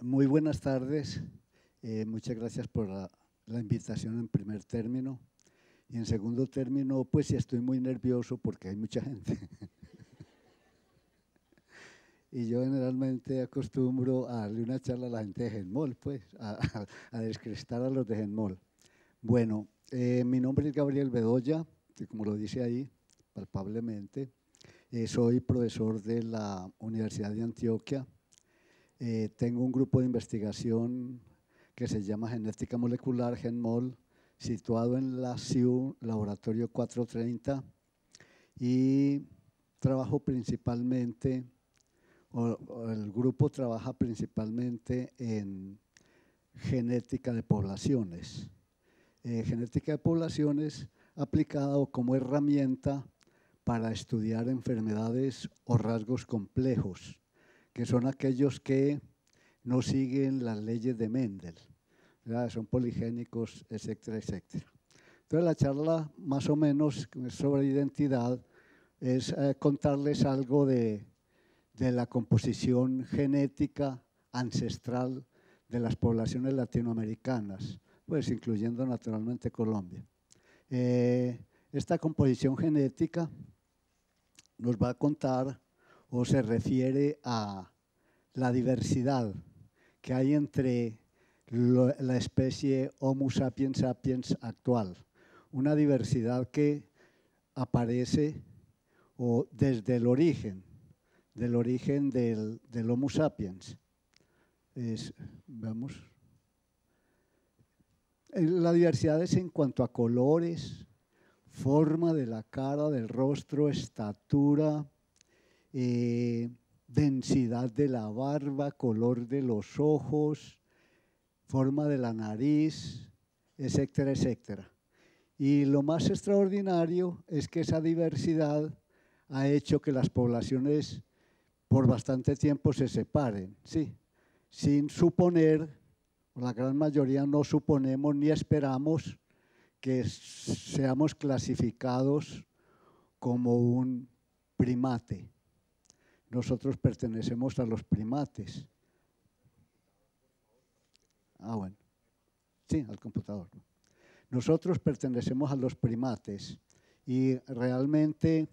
Muy buenas tardes. Muchas gracias por la invitación en primer término. Y en segundo término, pues sí estoy muy nervioso porque hay mucha gente. Y yo generalmente acostumbro a darle una charla a la gente de Genmol, pues, a descrestar a los de Genmol. Bueno, mi nombre es Gabriel Bedoya, que como lo dice ahí, palpablemente. Soy profesor de la Universidad de Antioquia. Tengo un grupo de investigación que se llama Genética Molecular, GenMol, situado en la CIU, Laboratorio 430, y trabajo principalmente, o el grupo trabaja principalmente en genética de poblaciones. Genética de poblaciones aplicada como herramienta para estudiar enfermedades o rasgos complejos, que son aquellos que no siguen las leyes de Mendel, ¿verdad? Son poligénicos, etcétera, etcétera. Entonces la charla más o menos sobre identidad es contarles algo de la composición genética ancestral de las poblaciones latinoamericanas, pues incluyendo naturalmente Colombia. Esta composición genética nos va a contar o se refiere a la diversidad que hay entre la especie Homo sapiens sapiens actual, una diversidad que aparece desde el origen, del Homo sapiens. Vamos. La diversidad es en cuanto a colores, forma de la cara, del rostro, estatura, densidad de la barba, color de los ojos, forma de la nariz, etcétera, etcétera. Y lo más extraordinario es que esa diversidad ha hecho que las poblaciones por bastante tiempo se separen, ¿sí? Sin suponer, la gran mayoría no suponemos ni esperamos que seamos clasificados como un primate. Nosotros pertenecemos a los primates. Bueno, sí, al computador. Nosotros pertenecemos a los primates y realmente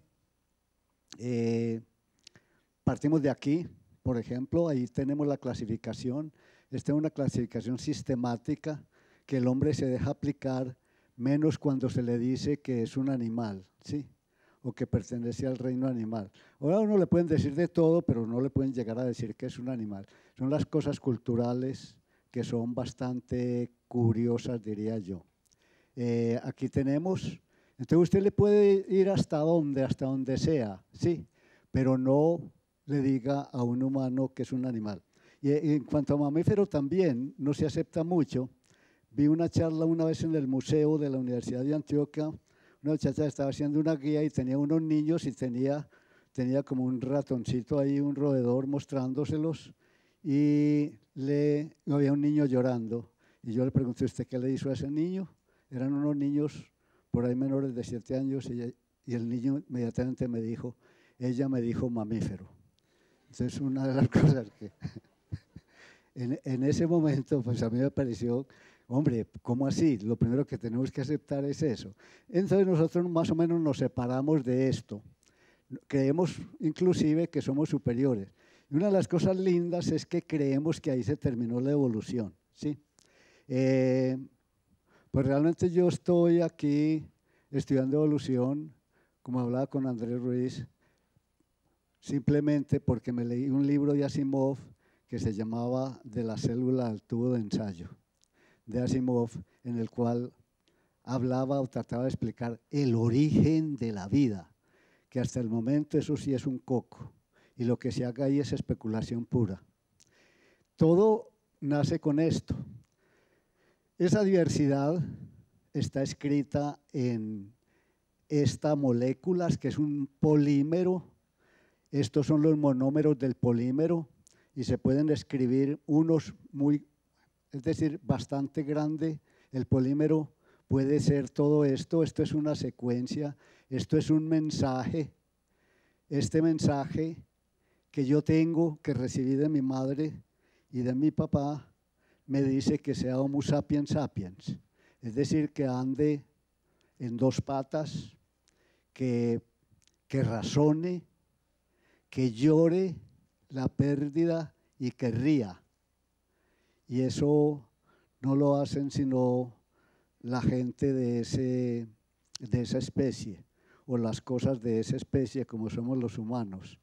partimos de aquí, por ejemplo, ahí tenemos la clasificación. Esta es una clasificación sistemática que el hombre se deja aplicar menos cuando se le dice que es un animal, ¿sí? O que pertenece al reino animal. Ahora a uno le pueden decir de todo, pero no le pueden llegar a decir que es un animal. Son las cosas culturales que son bastante curiosas, diría yo. Aquí tenemos, entonces usted le puede ir hasta donde sea, sí, pero no le diga a un humano que es un animal. Y en cuanto a mamífero también no se acepta mucho. Vi una charla una vez en el museo de la Universidad de Antioquia. Una muchacha estaba haciendo una guía y tenía unos niños y tenía como un ratoncito ahí, un roedor mostrándoselos, y había un niño llorando. Y yo le pregunté, ¿usted qué le hizo a ese niño? Eran unos niños por ahí menores de 7 años y el niño inmediatamente me dijo, ella me dijo mamífero. Entonces una de las cosas que en ese momento pues a mí me pareció, hombre, ¿cómo así? Lo primero que tenemos que aceptar es eso. Entonces nosotros más o menos nos separamos de esto. Creemos inclusive que somos superiores. Y una de las cosas lindas es que creemos que ahí se terminó la evolución, ¿sí? Pues realmente yo estoy aquí estudiando evolución, como hablaba con Andrés Ruiz, simplemente porque me leí un libro de Asimov que se llamaba De la célula al tubo de ensayo, de Asimov, en el cual hablaba o trataba de explicar el origen de la vida, que hasta el momento eso sí es un coco, y lo que se haga ahí es especulación pura. Todo nace con esto. Esa diversidad está escrita en esta molécula, que es un polímero. Estos son los monómeros del polímero y se pueden escribir unos es decir, bastante grande. El polímero puede ser todo esto. Esto es una secuencia, esto es un mensaje. Este mensaje que yo tengo, que recibí de mi madre y de mi papá me dice que sea Homo sapiens sapiens, es decir, que ande en dos patas, que razone, que llore la pérdida y que ría. Y eso no lo hacen sino la gente de esa especie, o las cosas de esa especie, como somos los humanos.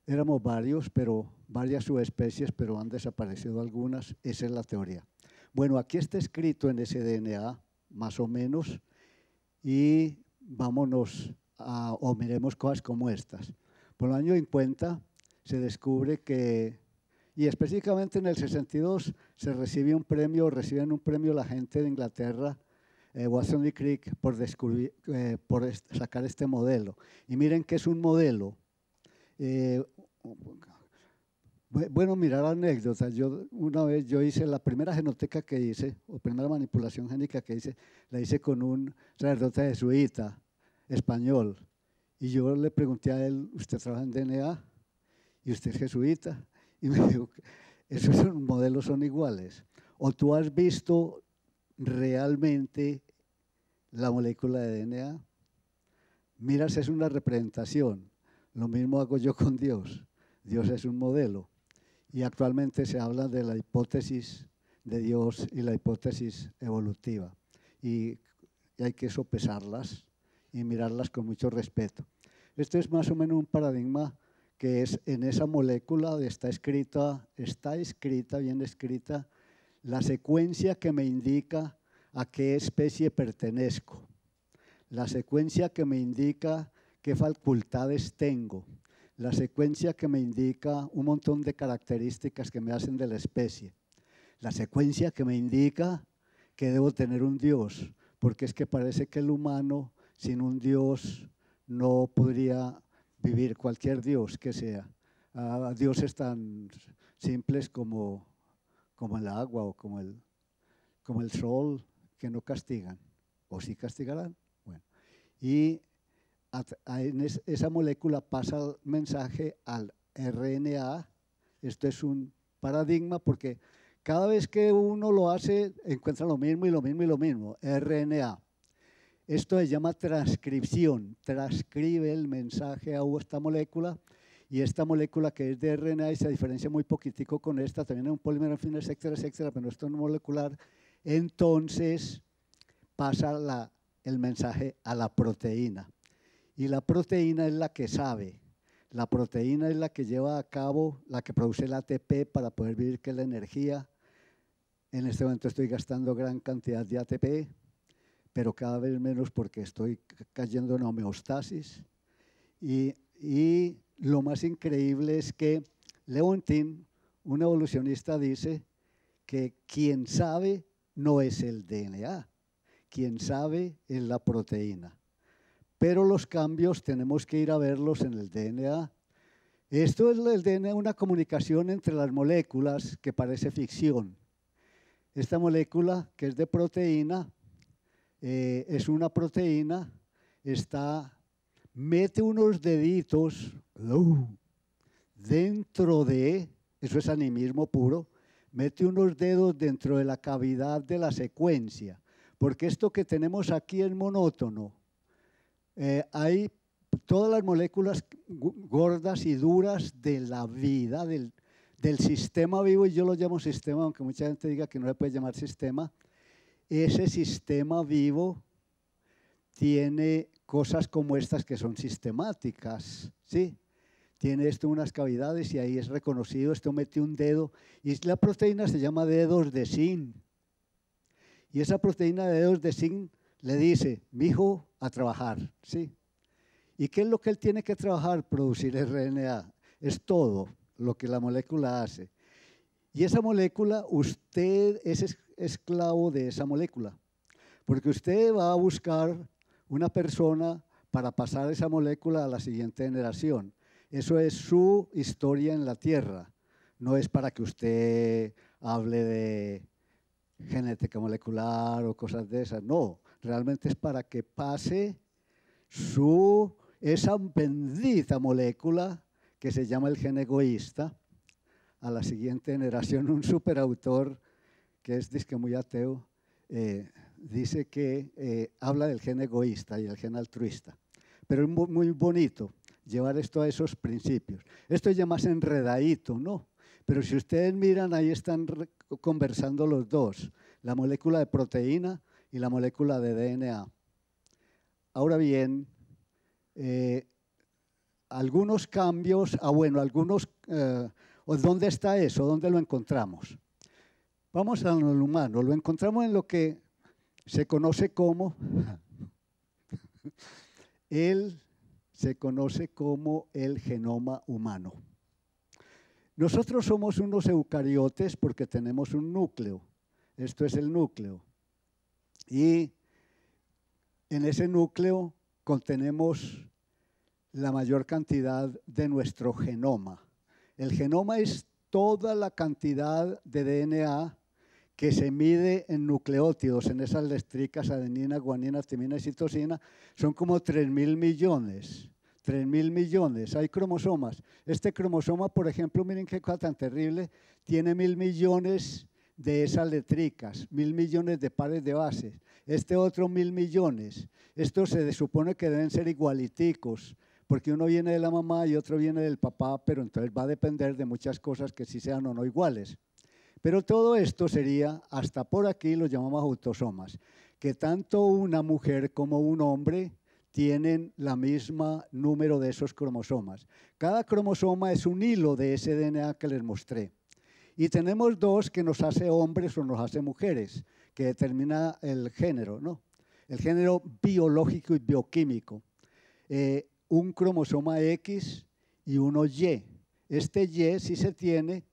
Éramos varias subespecies, pero han desaparecido algunas. Esa es la teoría. Bueno, aquí está escrito en ese DNA, más o menos, y vámonos o miremos cosas como estas. Por el año 50 se descubre que, y específicamente en el 62, reciben un premio la gente de Inglaterra, Watson y Crick, por sacar este modelo. Y miren que es un modelo. Bueno, mirar anécdotas. Una vez hice la primera genoteca que hice, o primera manipulación génica que hice, la hice con un sacerdote jesuita español. Y yo le pregunté a él, ¿usted trabaja en DNA? ¿Y usted es jesuita? Y me dijo, esos modelos son iguales. ¿O tú has visto realmente la molécula de DNA? Miras, es una representación. Lo mismo hago yo con Dios. Dios es un modelo. Y actualmente se habla de la hipótesis de Dios y la hipótesis evolutiva. Y hay que sopesarlas y mirarlas con mucho respeto. Esto es más o menos un paradigma que es en esa molécula, está escrita, bien escrita, la secuencia que me indica a qué especie pertenezco, la secuencia que me indica qué facultades tengo, la secuencia que me indica un montón de características que me hacen de la especie, la secuencia que me indica que debo tener un Dios, porque es que parece que el humano sin un Dios no podría vivir, cualquier Dios que sea. Dioses tan simples como el agua o como el sol, que no castigan, o sí castigarán. Bueno, y en esa molécula pasa el mensaje al RNA. Esto es un paradigma porque cada vez que uno lo hace, encuentra lo mismo y lo mismo y lo mismo, RNA. Esto se llama transcripción, transcribe el mensaje a esta molécula, y esta molécula que es de RNA y se diferencia muy poquitico con esta, también es un polímero fino, etcétera, etcétera, pero esto es molecular, entonces pasa el mensaje a la proteína. Y la proteína es la que sabe, la proteína es la que lleva a cabo, la que produce el ATP para poder vivir, que es la energía. En este momento estoy gastando gran cantidad de ATP, pero cada vez menos porque estoy cayendo en homeostasis. Y lo más increíble es que Leontin, un evolucionista, dice que quien sabe no es el DNA, quien sabe es la proteína. Pero los cambios tenemos que ir a verlos en el DNA. Esto es el DNA, una comunicación entre las moléculas que parece ficción. Esta molécula, que es de proteína, es una proteína, mete unos deditos dentro de, eso es animismo puro, mete unos dedos dentro de la cavidad de la secuencia, porque esto que tenemos aquí es monótono. Hay todas las moléculas gordas y duras de la vida, del sistema vivo, y yo lo llamo sistema, aunque mucha gente diga que no le puede llamar sistema. Ese sistema vivo tiene cosas como estas que son sistemáticas, ¿sí? Tiene esto unas cavidades y ahí es reconocido, esto mete un dedo, y la proteína se llama dedos de zinc. Y esa proteína de dedos de zinc le dice, mijo, a trabajar, ¿sí? ¿Y qué es lo que él tiene que trabajar? Producir RNA. Es todo lo que la molécula hace. Y esa molécula, usted es esclavo de esa molécula, porque usted va a buscar una persona para pasar esa molécula a la siguiente generación. Eso es su historia en la Tierra. No es para que usted hable de genética molecular o cosas de esas. No, realmente es para que pase esa bendita molécula que se llama el gen egoísta a la siguiente generación. Un superautor que es disque muy ateo, dice que habla del gen egoísta y el gen altruista. Pero es muy bonito llevar esto a esos principios. Esto es ya más enredadito, ¿no? Pero si ustedes miran, ahí están conversando los dos, la molécula de proteína y la molécula de DNA. Ahora bien, algunos cambios, ¿dónde está eso? ¿Dónde lo encontramos? Vamos a lo humano, lo encontramos en lo que se conoce como el genoma humano. Nosotros somos unos eucariotes porque tenemos un núcleo. Esto es el núcleo. Y en ese núcleo contenemos la mayor cantidad de nuestro genoma. El genoma es toda la cantidad de DNA que se mide en nucleótidos, en esas letricas, adenina, guanina, timina y citosina. Son como 3.000 millones. 3.000 millones, hay cromosomas. Este cromosoma, por ejemplo, miren qué cosa tan terrible, tiene 1.000 millones de esas letricas, 1.000 millones de pares de bases. Este otro 1.000 millones. Estos se supone que deben ser igualiticos, porque uno viene de la mamá y otro viene del papá, pero entonces va a depender de muchas cosas que sí sean o no iguales. Pero todo esto sería, hasta por aquí lo llamamos autosomas, que tanto una mujer como un hombre tienen la misma número de esos cromosomas. Cada cromosoma es un hilo de ese DNA que les mostré. Y tenemos dos que nos hace hombres o nos hace mujeres, que determina el género, ¿no? El género biológico y bioquímico. Un cromosoma X y uno Y. Este Y, si se tiene,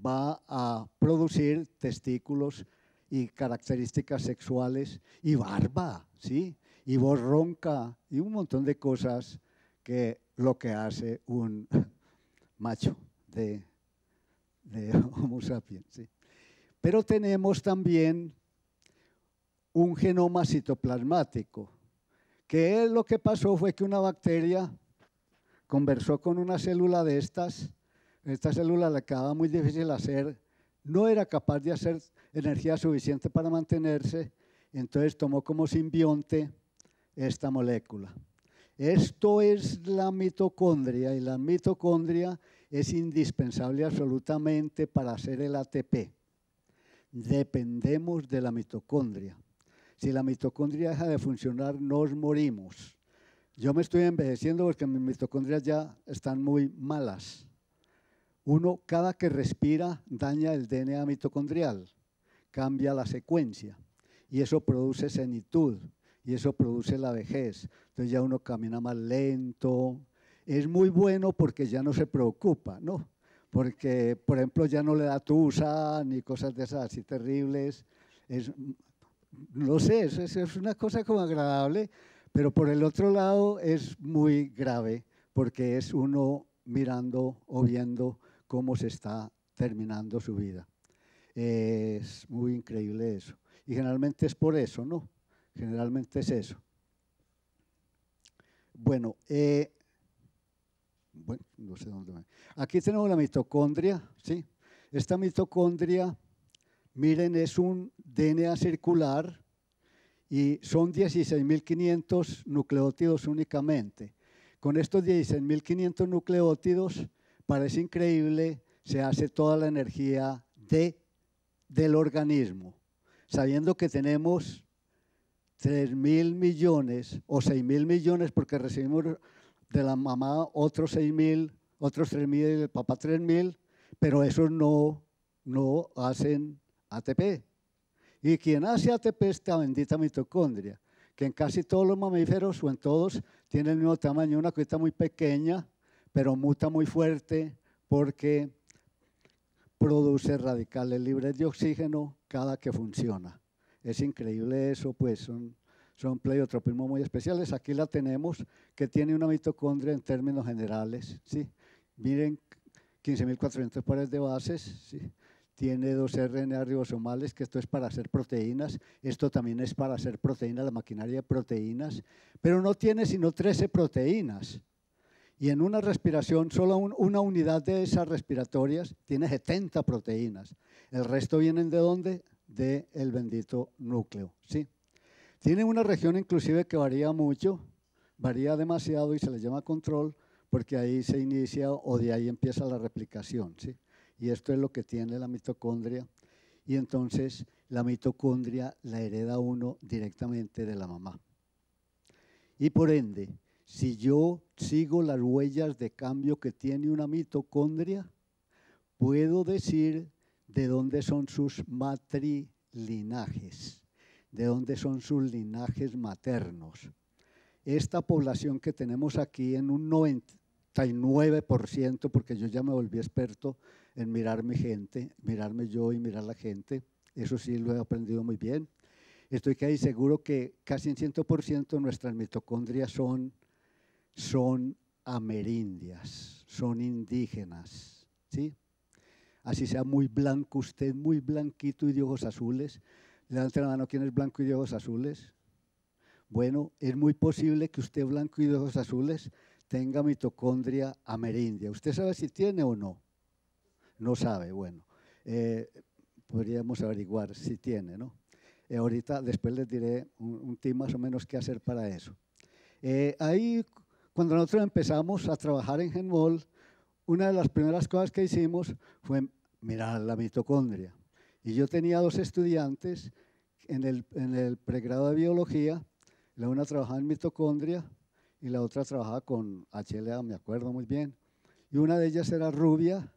va a producir testículos y características sexuales y barba, ¿sí? Y voz ronca y un montón de cosas que lo que hace un macho de Homo sapiens, ¿sí? Pero tenemos también un genoma citoplasmático, que lo que pasó fue que una bacteria conversó con una célula de estas. Esta célula le quedaba muy difícil hacer, no era capaz de hacer energía suficiente para mantenerse, entonces tomó como simbionte esta molécula. Esto es la mitocondria y la mitocondria es indispensable absolutamente para hacer el ATP. Dependemos de la mitocondria. Si la mitocondria deja de funcionar, nos morimos. Yo me estoy envejeciendo porque mis mitocondrias ya están muy malas. Uno, cada que respira, daña el DNA mitocondrial, cambia la secuencia y eso produce senitud y eso produce la vejez. Entonces ya uno camina más lento. Es muy bueno porque ya no se preocupa, ¿no? Porque, por ejemplo, ya no le da tusa ni cosas de esas así terribles. No sé, es una cosa como agradable, pero por el otro lado es muy grave porque es uno mirando o viendo cómo se está terminando su vida. Es muy increíble eso. Y generalmente es por eso, ¿no? Generalmente es eso. Bueno, no sé dónde va. Aquí tenemos la mitocondria, ¿sí? Esta mitocondria, miren, es un DNA circular y son 16.500 nucleótidos únicamente. Con estos 16.500 nucleótidos, parece increíble, se hace toda la energía del organismo, sabiendo que tenemos 3.000 millones o 6.000 millones porque recibimos de la mamá otros 6.000, otros 3.000 y del papá 3.000, pero esos no hacen ATP. Y quien hace ATP es esta bendita mitocondria, que en casi todos los mamíferos o en todos tiene el mismo tamaño, una cosita muy pequeña, pero muta muy fuerte porque produce radicales libres de oxígeno cada que funciona. Es increíble eso, pues son pleiotropismos muy especiales. Aquí la tenemos, que tiene una mitocondria en términos generales, ¿sí? Miren, 15.400 pares de bases, ¿sí? Tiene 2 RNA ribosomales, que esto es para hacer proteínas, esto también es para hacer proteínas, la maquinaria de proteínas, pero no tiene sino 13 proteínas. Y en una respiración, solo una unidad de esas respiratorias tiene 70 proteínas. El resto vienen ¿de dónde? Del bendito núcleo, ¿sí? Tiene una región inclusive que varía mucho, varía demasiado y se le llama control, porque ahí se inicia o de ahí empieza la replicación, ¿sí? Y esto es lo que tiene la mitocondria. Y entonces la mitocondria la hereda uno directamente de la mamá. Y por ende, si yo sigo las huellas de cambio que tiene una mitocondria, puedo decir de dónde son sus matrilinajes, de dónde son sus linajes maternos. Esta población que tenemos aquí en un 99%, porque yo ya me volví experto en mirar mi gente, mirarme yo y mirar la gente, eso sí lo he aprendido muy bien. Estoy casi seguro que casi en 100% nuestras mitocondrias son amerindias, son indígenas, ¿sí? Así sea muy blanco usted, muy blanquito y de ojos azules. Levante la mano, ¿quién es blanco y de ojos azules? Bueno, es muy posible que usted blanco y de ojos azules tenga mitocondria amerindia. ¿Usted sabe si tiene o no? No sabe, bueno. Podríamos averiguar si tiene, ¿no? Ahorita, después les diré un tip más o menos qué hacer para eso. Ahí, cuando nosotros empezamos a trabajar en Genmol, una de las primeras cosas que hicimos fue mirar la mitocondria. Y yo tenía 2 estudiantes en el pregrado de biología, la una trabajaba en mitocondria y la otra trabajaba con HLA, me acuerdo muy bien. Y una de ellas era rubia,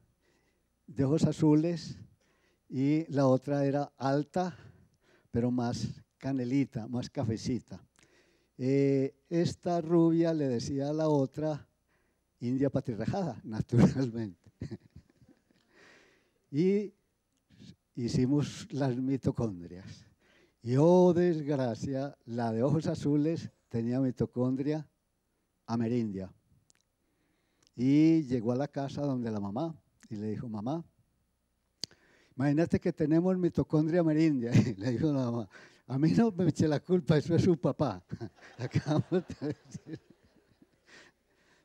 de ojos azules, y la otra era alta, pero más canelita, más cafecita. Esta rubia le decía a la otra india patirrajada, naturalmente. Y hicimos las mitocondrias. Y oh, desgracia, la de ojos azules tenía mitocondria amerindia. Y llegó a la casa donde la mamá y le dijo, mamá, imagínate que tenemos mitocondria amerindia. Y le dijo la mamá, a mí no me eche la culpa, eso es su papá. Acabamos de decir.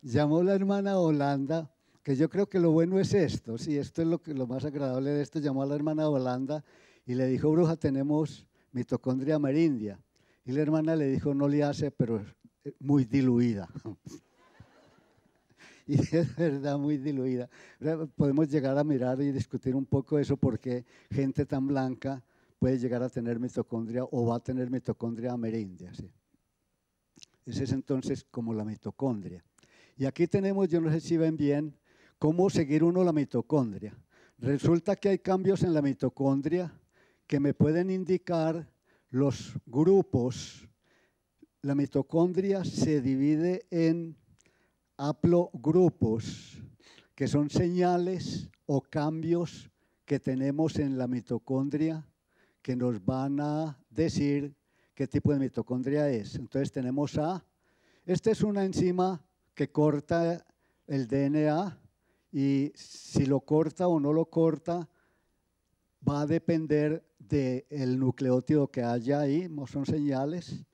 Llamó la hermana Holanda, que yo creo que lo bueno es esto, sí, esto es lo más agradable de esto, llamó a la hermana Holanda y le dijo, bruja, tenemos mitocondria amerindia. Y la hermana le dijo, no le hace, pero es muy diluida. Y es verdad, muy diluida. Podemos llegar a mirar y discutir un poco eso, porque gente tan blanca puede llegar a tener mitocondria o va a tener mitocondria amerindia. ¿Sí? Ese es entonces como la mitocondria. Y aquí tenemos, yo no sé si ven bien, cómo seguir uno la mitocondria. Resulta que hay cambios en la mitocondria que me pueden indicar los grupos. La mitocondria se divide en haplogrupos, que son señales o cambios que tenemos en la mitocondria que nos van a decir qué tipo de mitocondria es. Entonces tenemos esta es una enzima que corta el DNA y si lo corta o no lo corta va a depender del nucleótido que haya ahí, son señales.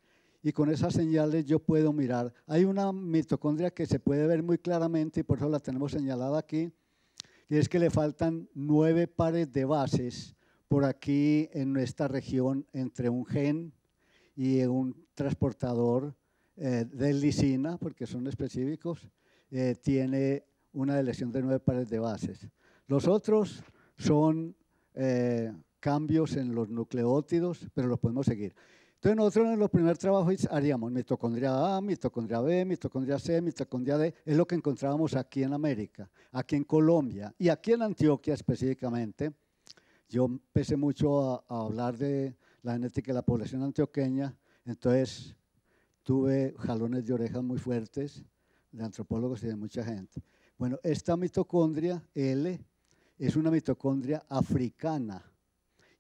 Y con esas señales yo puedo mirar. Hay una mitocondria que se puede ver muy claramente y por eso la tenemos señalada aquí, y es que le faltan 9 pares de bases por aquí en esta región entre un gen y un transportador de lisina, porque son específicos, tiene una deleción de 9 pares de bases. Los otros son cambios en los nucleótidos, pero los podemos seguir. Entonces nosotros en los primeros trabajos haríamos mitocondria A, mitocondria B, mitocondria C, mitocondria D, es lo que encontrábamos aquí en América, aquí en Colombia y aquí en Antioquia específicamente. Yo empecé mucho a hablar de la genética de la población antioqueña, entonces tuve jalones de orejas muy fuertes de antropólogos y de mucha gente. Bueno, esta mitocondria L es una mitocondria africana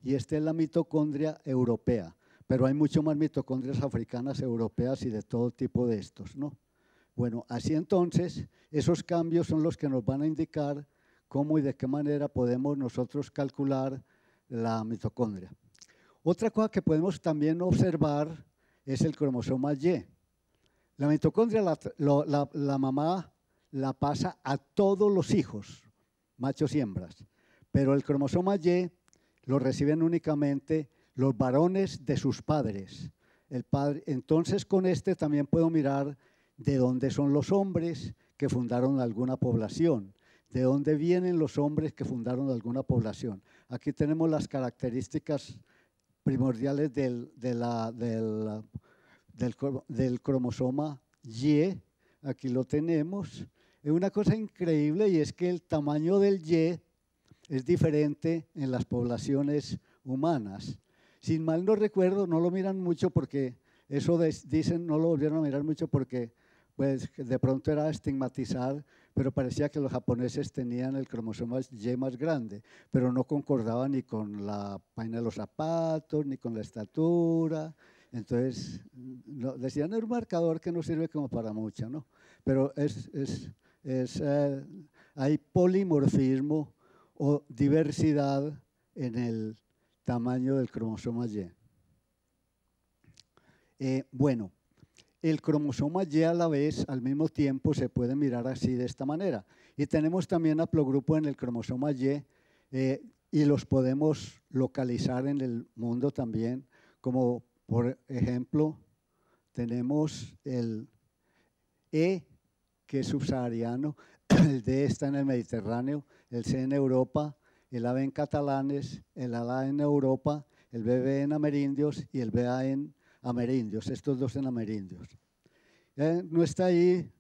y esta es la mitocondria europea. Pero hay mucho más mitocondrias africanas, europeas y de todo tipo de estos, ¿no? Bueno, así entonces, esos cambios son los que nos van a indicar cómo y de qué manera podemos nosotros calcular la mitocondria. Otra cosa que podemos también observar es el cromosoma Y. La mitocondria, la mamá la pasa a todos los hijos, machos y hembras. Pero el cromosoma Y lo reciben únicamente los varones de sus padres. Entonces, con este también puedo mirar de dónde son los hombres que fundaron alguna población, de dónde vienen los hombres que fundaron alguna población. Aquí tenemos las características primordiales del cromosoma Y. Aquí lo tenemos. Es una cosa increíble, y es que el tamaño del Y es diferente en las poblaciones humanas. Si mal no recuerdo, no lo miran mucho porque eso dicen, no lo volvieron a mirar mucho porque pues de pronto era estigmatizar, pero parecía que los japoneses tenían el cromosoma Y más grande, pero no concordaba ni con la vaina de los zapatos, ni con la estatura. Entonces, decían, es un marcador que no sirve como para mucho, ¿no? Pero hay polimorfismo o diversidad en el tamaño del cromosoma Y. Bueno, el cromosoma Y a la vez, al mismo tiempo, se puede mirar así de esta manera. Y tenemos también haplogrupo en el cromosoma Y y los podemos localizar en el mundo también, como por ejemplo, tenemos el E, que es subsahariano, el D está en el Mediterráneo, el C en Europa, el AB en catalanes, el ALA en Europa, el BB en amerindios y el BA en amerindios, estos dos en amerindios. No está ahí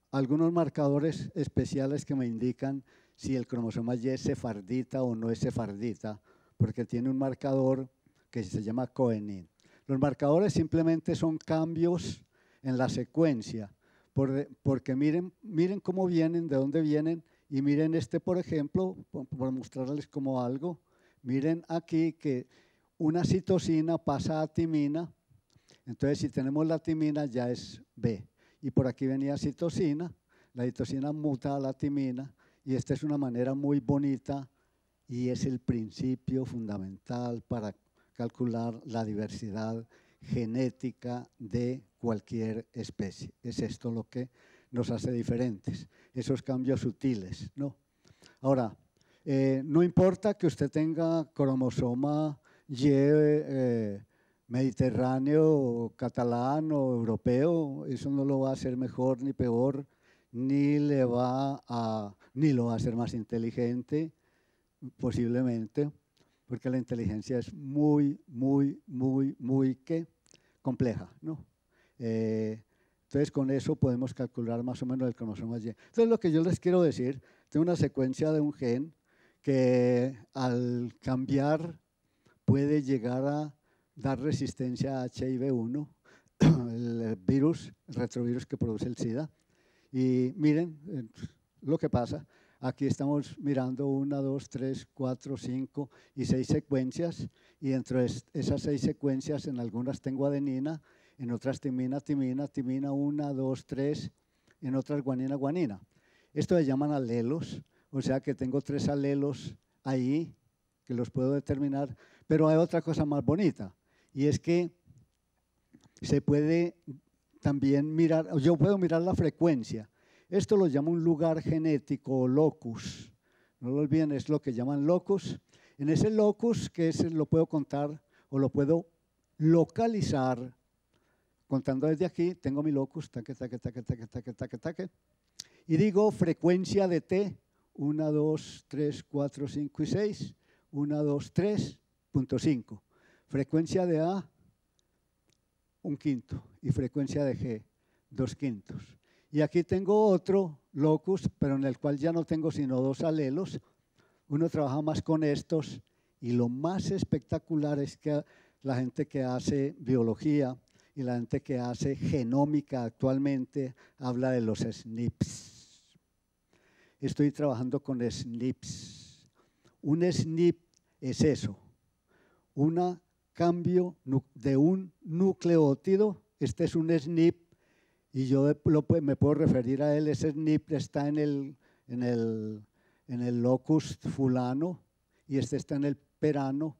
algunos marcadores especiales que me indican si el cromosoma Y es sefardita o no es sefardita, porque tiene un marcador que se llama coenin. Los marcadores simplemente son cambios en la secuencia, porque miren cómo vienen, de dónde vienen, y miren este, por ejemplo, por mostrarles como algo, miren aquí que una citosina pasa a timina, entonces si tenemos la timina ya es B, y por aquí venía citosina, la citosina muta a la timina, y esta es una manera muy bonita y es el principio fundamental para calcular la diversidad genética de cualquier especie. Es esto lo que nos hace diferentes, esos cambios sutiles, ¿no? Ahora, no importa que usted tenga cromosoma Y mediterráneo, catalán o europeo, eso no lo va a hacer mejor ni peor, ni lo va a hacer más inteligente, posiblemente, porque la inteligencia es muy compleja, ¿no? Entonces, con eso podemos calcular más o menos el cromosoma Y. Entonces, lo que yo les quiero decir, tengo una secuencia de un gen que al cambiar puede llegar a dar resistencia a HIV-1, el virus, el retrovirus que produce el SIDA. Y miren lo que pasa. Aquí estamos mirando 1, 2, 3, 4, 5 y 6 secuencias, y dentro de esas 6 secuencias en algunas tengo adenina, en otras timina, 1, 2, 3, en otras guanina. Esto se llaman alelos, o sea que tengo 3 alelos ahí que los puedo determinar, pero hay otra cosa más bonita, y es que se puede también mirar, yo puedo mirar la frecuencia. Esto lo llamo un lugar genético o locus. No lo olviden, es lo que llaman locus. En ese locus, que lo puedo contar o lo puedo localizar, contando desde aquí, tengo mi locus, taque, y digo frecuencia de T, 1, 2, 3, 4, 5 y 6, 1, 2, 3.5. Frecuencia de A, 1/5, y frecuencia de G, 2/5. Y aquí tengo otro locus, pero en el cual ya no tengo sino 2 alelos. Uno trabaja más con estos, y lo más espectacular es que la gente que hace biología y la gente que hace genómica actualmente habla de los SNPs. Estoy trabajando con SNPs. Un SNP es eso, un cambio de un nucleótido. Este es un SNP y yo me puedo referir a él. Ese SNP está en el locus fulano y este está en el perano,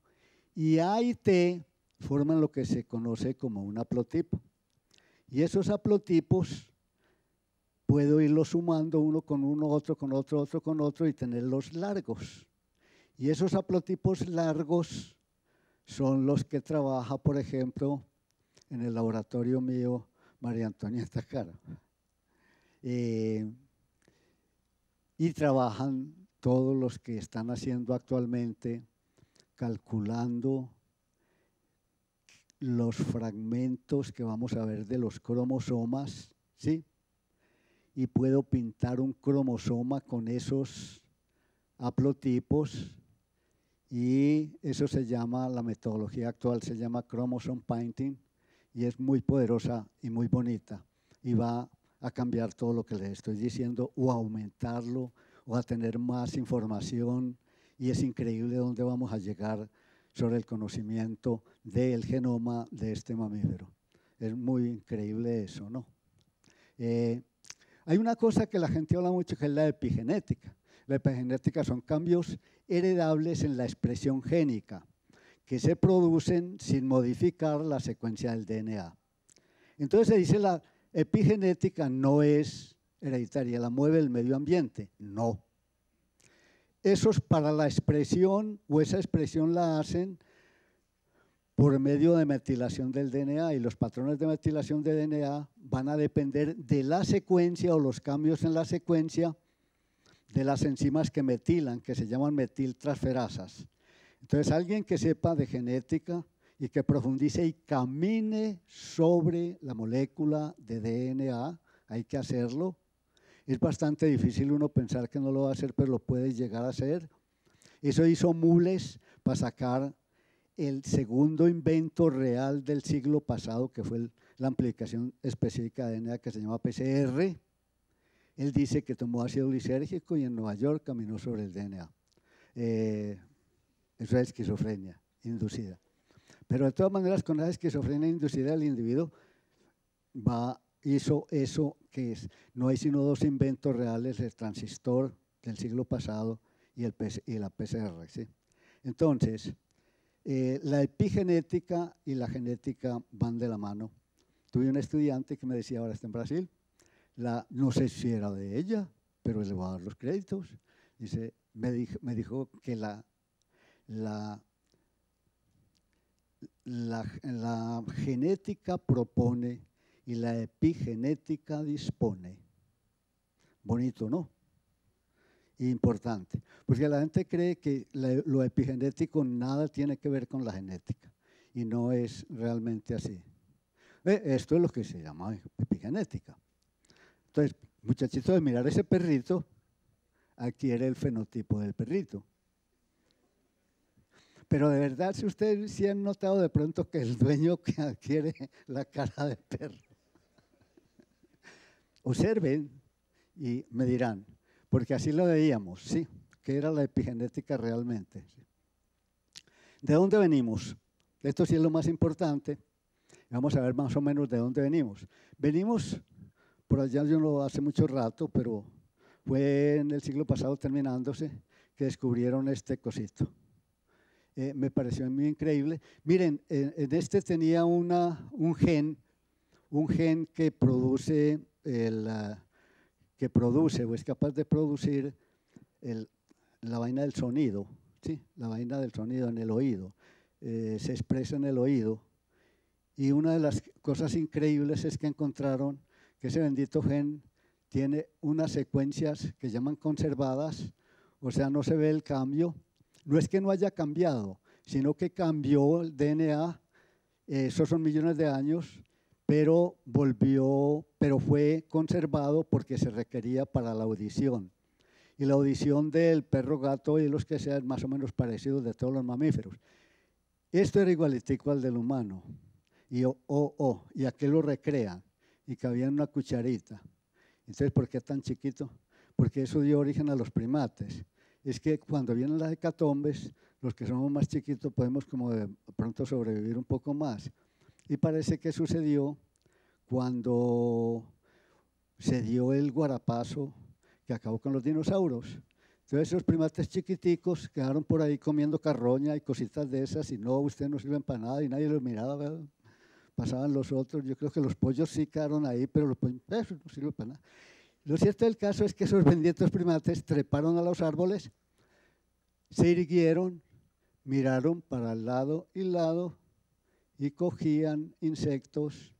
y A y T forman lo que se conoce como un haplotipo. Y esos haplotipos puedo irlos sumando uno con uno, otro con otro, otro con otro y tenerlos largos. Y esos haplotipos largos son los que trabaja, por ejemplo, en el laboratorio mío, María Antonieta Cara. Y trabajan todos los que están haciendo actualmente, calculando los fragmentos que vamos a ver de los cromosomas, ¿sí? Y puedo pintar un cromosoma con esos haplotipos y eso se llama, la metodología actual se llama chromosome painting y es muy poderosa y muy bonita y va a cambiar todo lo que les estoy diciendo o a aumentarlo o a tener más información y es increíble dónde vamos a llegar sobre el conocimiento del genoma de este mamífero. Es muy increíble eso, ¿no? Hay una cosa que la gente habla mucho que es la epigenética. La epigenética son cambios heredables en la expresión génica que se producen sin modificar la secuencia del DNA. Entonces se dice la epigenética no es hereditaria, la mueve el medio ambiente. No. Eso es para la expresión o esa expresión la hacen por medio de metilación del DNA y los patrones de metilación de DNA van a depender de la secuencia o los cambios en la secuencia de las enzimas que metilan, que se llaman metiltransferasas. Entonces, alguien que sepa de genética y que profundice y camine sobre la molécula de DNA, hay que hacerlo. Es bastante difícil uno pensar que no lo va a hacer, pero lo puede llegar a hacer. Eso hizo Mules para sacar el segundo invento real del siglo pasado, que fue la amplificación específica de DNA, que se llama PCR. Él dice que tomó ácido lisérgico y en Nueva York caminó sobre el DNA. Eso es esquizofrenia inducida. Pero de todas maneras, con la esquizofrenia inducida, el individuo hizo eso que es. No hay sino dos inventos reales, el transistor del siglo pasado y la PCR. ¿Sí? Entonces, la epigenética y la genética van de la mano. Tuve un estudiante que me decía, ahora está en Brasil, no sé si era de ella, pero le voy a dar los créditos. Dice, me dijo que la genética propone y la epigenética dispone. Bonito, ¿no? Importante, porque la gente cree que lo epigenético nada tiene que ver con la genética y no es realmente así. Esto es lo que se llama epigenética. Entonces, muchachito, de mirar ese perrito, adquiere el fenotipo del perrito. Pero de verdad, si ustedes sí han notado de pronto que el dueño que adquiere la cara de perro. Observen y me dirán, porque así lo veíamos, ¿sí? ¿Qué era la epigenética realmente? ¿Sí? ¿De dónde venimos? Esto sí es lo más importante. Vamos a ver más o menos de dónde venimos. Venimos por allá, yo no hace mucho rato, pero fue en el siglo pasado terminándose que descubrieron este cosito. Me pareció muy increíble. Miren, en este tenía un gen que produce o es capaz de producir la vaina del sonido, ¿sí? La vaina del sonido en el oído, se expresa en el oído. Y una de las cosas increíbles es que encontraron que ese bendito gen tiene unas secuencias que llaman conservadas, o sea, no se ve el cambio. No es que no haya cambiado, sino que cambió el DNA, esos son millones de años, pero fue conservado porque se requería para la audición. Y la audición del perro, gato y los que sean más o menos parecidos de todos los mamíferos. Esto era igualitico al del humano. Y aquel lo recrean y cabía en una cucharita. Entonces, ¿por qué tan chiquito? Porque eso dio origen a los primates. Es que cuando vienen las hecatombes, los que somos más chiquitos podemos como de pronto sobrevivir un poco más. Y parece que sucedió cuando se dio el guarapazo que acabó con los dinosaurios. Entonces esos primates chiquiticos quedaron por ahí comiendo carroña y cositas de esas y no, ustedes no sirven para nada y nadie los miraba, ¿verdad? Pasaban los otros. Yo creo que los pollos sí quedaron ahí, pero los pollos, eso no sirve para nada. Lo cierto del caso es que esos benditos primates treparon a los árboles, se irguieron, miraron para el lado y lado y cogían insectos,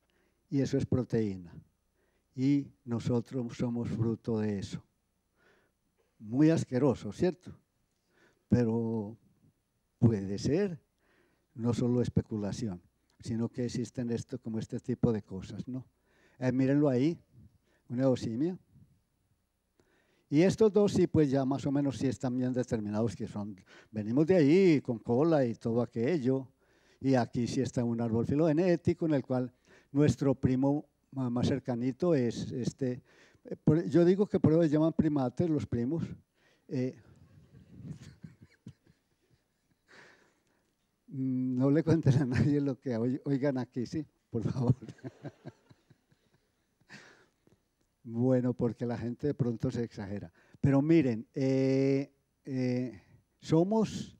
y eso es proteína. Y nosotros somos fruto de eso. Muy asqueroso, ¿cierto? Pero puede ser, no solo especulación, sino que existen esto como este tipo de cosas, ¿no? Mírenlo ahí, una eosimia. Y estos dos sí, pues ya más o menos sí están bien determinados que son, venimos de ahí con cola y todo aquello. Y aquí sí está un árbol filogenético en el cual nuestro primo más cercanito es este. Yo digo que por eso se llaman primates los primos. No le cuenten a nadie lo que oigan aquí, sí, por favor. Bueno, porque la gente de pronto se exagera. Pero miren, somos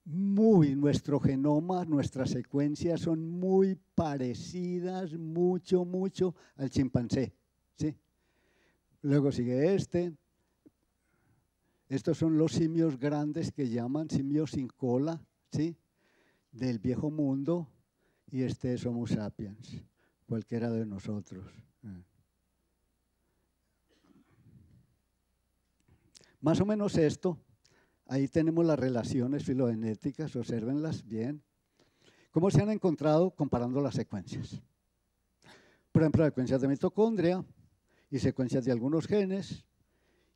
nuestro genoma, nuestras secuencias son muy parecidas, mucho al chimpancé, ¿sí? Luego sigue este. Estos son los simios grandes que llaman simios sin cola, ¿sí? Del viejo mundo, y este es Homo sapiens, cualquiera de nosotros. Más o menos esto, ahí tenemos las relaciones filogenéticas, obsérvenlas bien. ¿Cómo se han encontrado comparando las secuencias? Por ejemplo, secuencias de mitocondria y secuencias de algunos genes,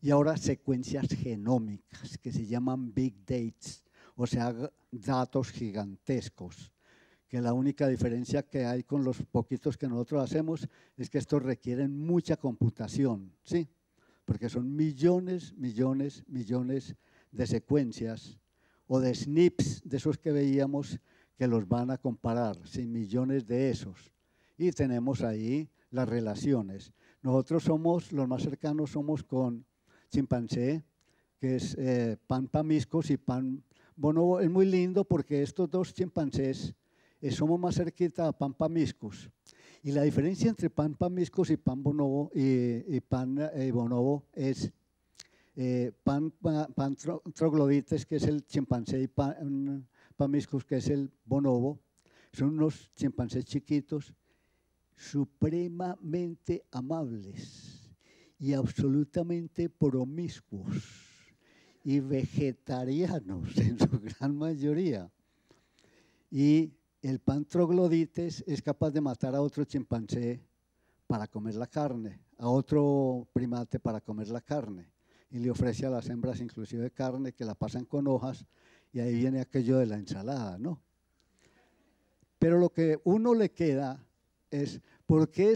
y ahora secuencias genómicas que se llaman big dates, o sea, datos gigantescos, que la única diferencia que hay con los poquitos que nosotros hacemos es que estos requieren mucha computación, ¿sí? Porque son millones de secuencias o de SNPs, de esos que veíamos que los van a comparar, ¿sí? Millones de esos. Y tenemos ahí las relaciones. Nosotros somos, los más cercanos somos con chimpancé, que es Pan pamiscus y Pan bonobo. Es muy lindo porque estos dos chimpancés somos más cerquita a Pan pamiscus. Y la diferencia entre Pan pamiscus y Pan bonobo y Pan bonobo es Pan troglodites, que es el chimpancé, y Pan pamiscus, que es el bonobo. Son unos chimpancés chiquitos, supremamente amables y absolutamente promiscuos y vegetarianos en su gran mayoría. Y el Pan troglodites es capaz de matar a otro chimpancé para comer la carne, a otro primate para comer la carne, y le ofrece a las hembras inclusive carne que la pasan con hojas, y ahí viene aquello de la ensalada, ¿no? Pero lo que uno le queda es, ¿por qué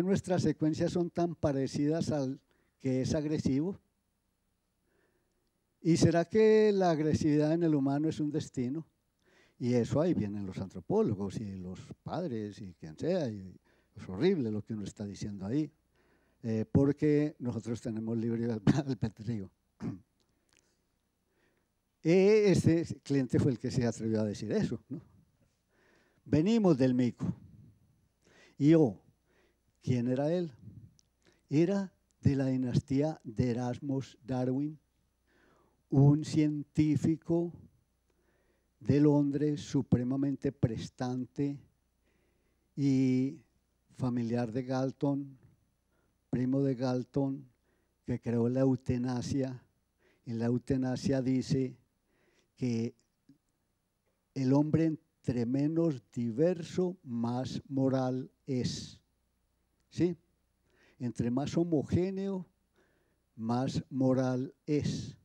nuestras secuencias son tan parecidas al que es agresivo? ¿Y será que la agresividad en el humano es un destino? Y eso ahí vienen los antropólogos y los padres y quien sea, y es horrible lo que uno está diciendo ahí, porque nosotros tenemos libre albedrío. Este cliente fue el que se atrevió a decir eso, ¿no? Venimos del mico. Y ¿quién era él? Era de la dinastía de Erasmus Darwin, un científico de Londres supremamente prestante y familiar de Galton, primo de Galton, que creó la eutanasia. Y la eutanasia dice que el hombre entre menos diverso, más moral es. ¿Sí? Entre más homogéneo, más moral es.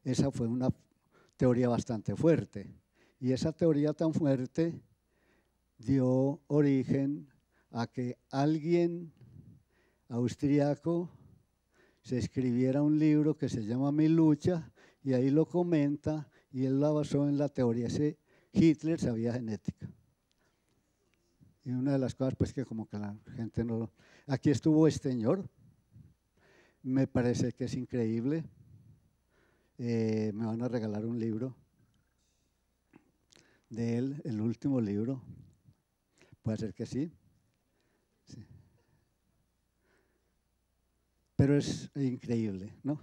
Esa fue una teoría bastante fuerte. Y esa teoría tan fuerte dio origen a que alguien austriaco se escribiera un libro que se llama Mi lucha, y ahí lo comenta, y él la basó en la teoría. Hitler sabía genética. Y una de las cosas, pues, que como que la gente no lo... Aquí estuvo este señor, me parece que es increíble. Me van a regalar un libro de él, el último libro. Puede ser que sí. Sí. pero es increíble, ¿no?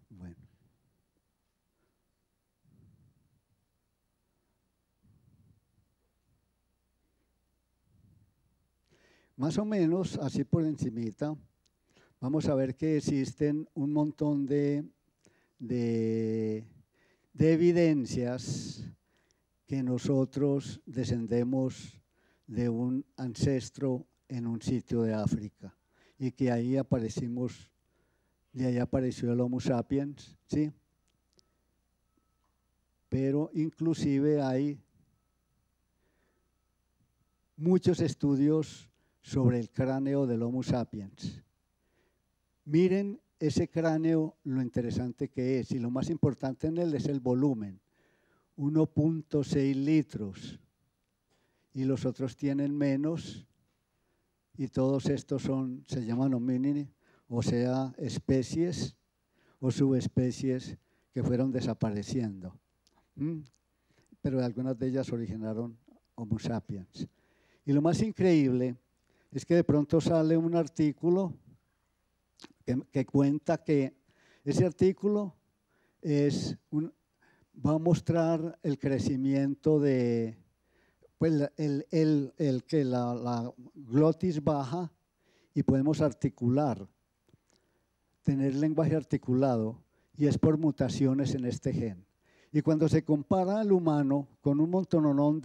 Bueno. Más o menos, así por encimita, vamos a ver que existen un montón de evidencias que nosotros descendemos de un ancestro en un sitio de África y que ahí aparecimos, de ahí apareció el Homo sapiens, ¿sí? Pero inclusive hay muchos estudios sobre el cráneo del Homo sapiens. Miren ese cráneo, lo interesante que es, y lo más importante en él es el volumen, 1.6 litros, y los otros tienen menos, y todos estos se llaman homínidi, o sea, especies o subespecies que fueron desapareciendo. Pero algunas de ellas originaron Homo sapiens. Y lo más increíble es que de pronto sale un artículo que cuenta que ese artículo va a mostrar el crecimiento de, pues que la glotis baja y podemos articular, tener lenguaje articulado, y es por mutaciones en este gen. Y cuando se compara al humano con un montononón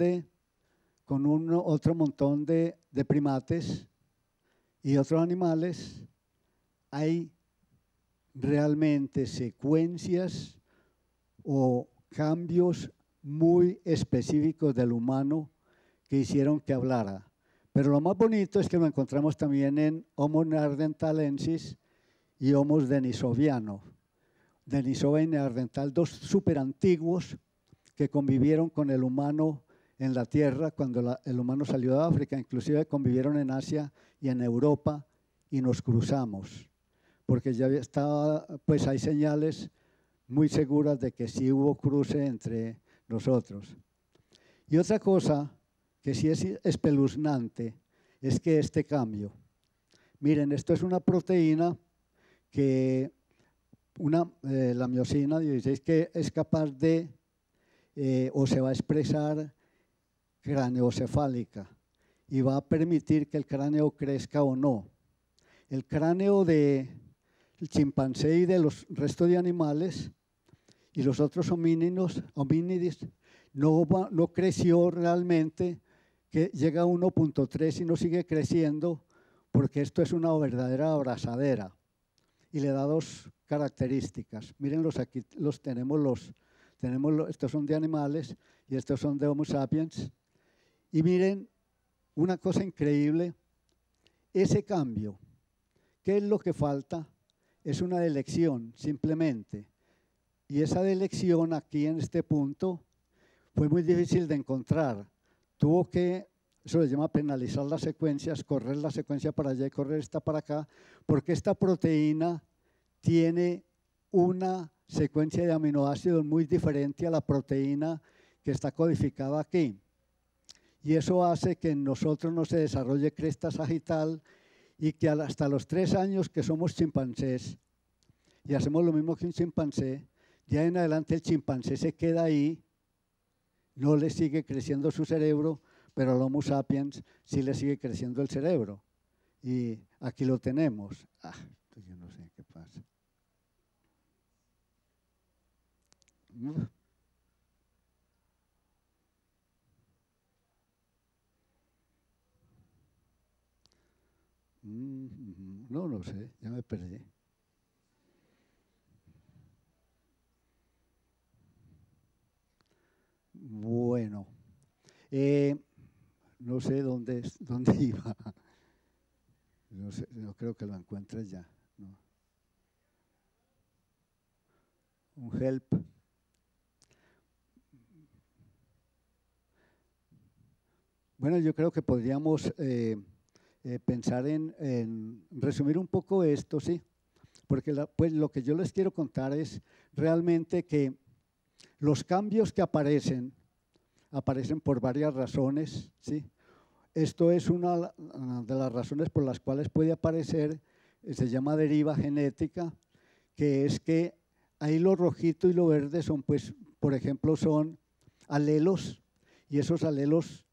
otro montón de primates y otros animales, hay realmente secuencias o cambios muy específicos del humano que hicieron que hablara. Pero lo más bonito es que lo encontramos también en Homo neanderthalensis y Homo denisoviano. Denisova y neandertal, dos súper antiguos que convivieron con el humano en la Tierra cuando el humano salió de África, inclusive convivieron en Asia y en Europa y nos cruzamos, porque ya estaba, pues hay señales muy seguras de que sí hubo cruce entre nosotros. Y otra cosa que sí es espeluznante es que este cambio, miren, esto es una proteína que, la miosina 16, que es capaz de, o se va a expresar craneocefálica y va a permitir que el cráneo crezca o no. El cráneo del chimpancé y de los restos de animales y los otros homínidos no creció realmente, que llega a 1.3 y no sigue creciendo porque esto es una verdadera abrazadera y le da dos características. Mírenlos aquí, estos son de animales y estos son de Homo sapiens. Y miren, una cosa increíble, ese cambio, ¿qué es lo que falta? Es una delección, simplemente. Y esa delección aquí en este punto fue muy difícil de encontrar. Tuvo que, eso se llama penalizar las secuencias, correr la secuencia para allá y correr esta para acá, porque esta proteína tiene una secuencia de aminoácidos muy diferente a la proteína que está codificada aquí. Y eso hace que en nosotros no se desarrolle cresta sagital y que hasta los 3 años que somos chimpancés y hacemos lo mismo que un chimpancé, de ahí en adelante el chimpancé se queda ahí, no le sigue creciendo su cerebro, pero al Homo sapiens sí le sigue creciendo el cerebro. Y aquí lo tenemos. Yo no sé qué pasa. No sé, ya me perdí. Bueno, no sé dónde iba. No creo que lo encuentres ya. ¿No? Un help. Bueno, yo creo que podríamos pensar en resumir un poco esto, ¿sí? Porque pues lo que yo les quiero contar es realmente que los cambios que aparecen por varias razones, ¿sí? esto es una de las razones por las cuales puede aparecer, se llama deriva genética, que es que ahí lo rojito y lo verde son, pues, por ejemplo, son alelos, y esos alelos,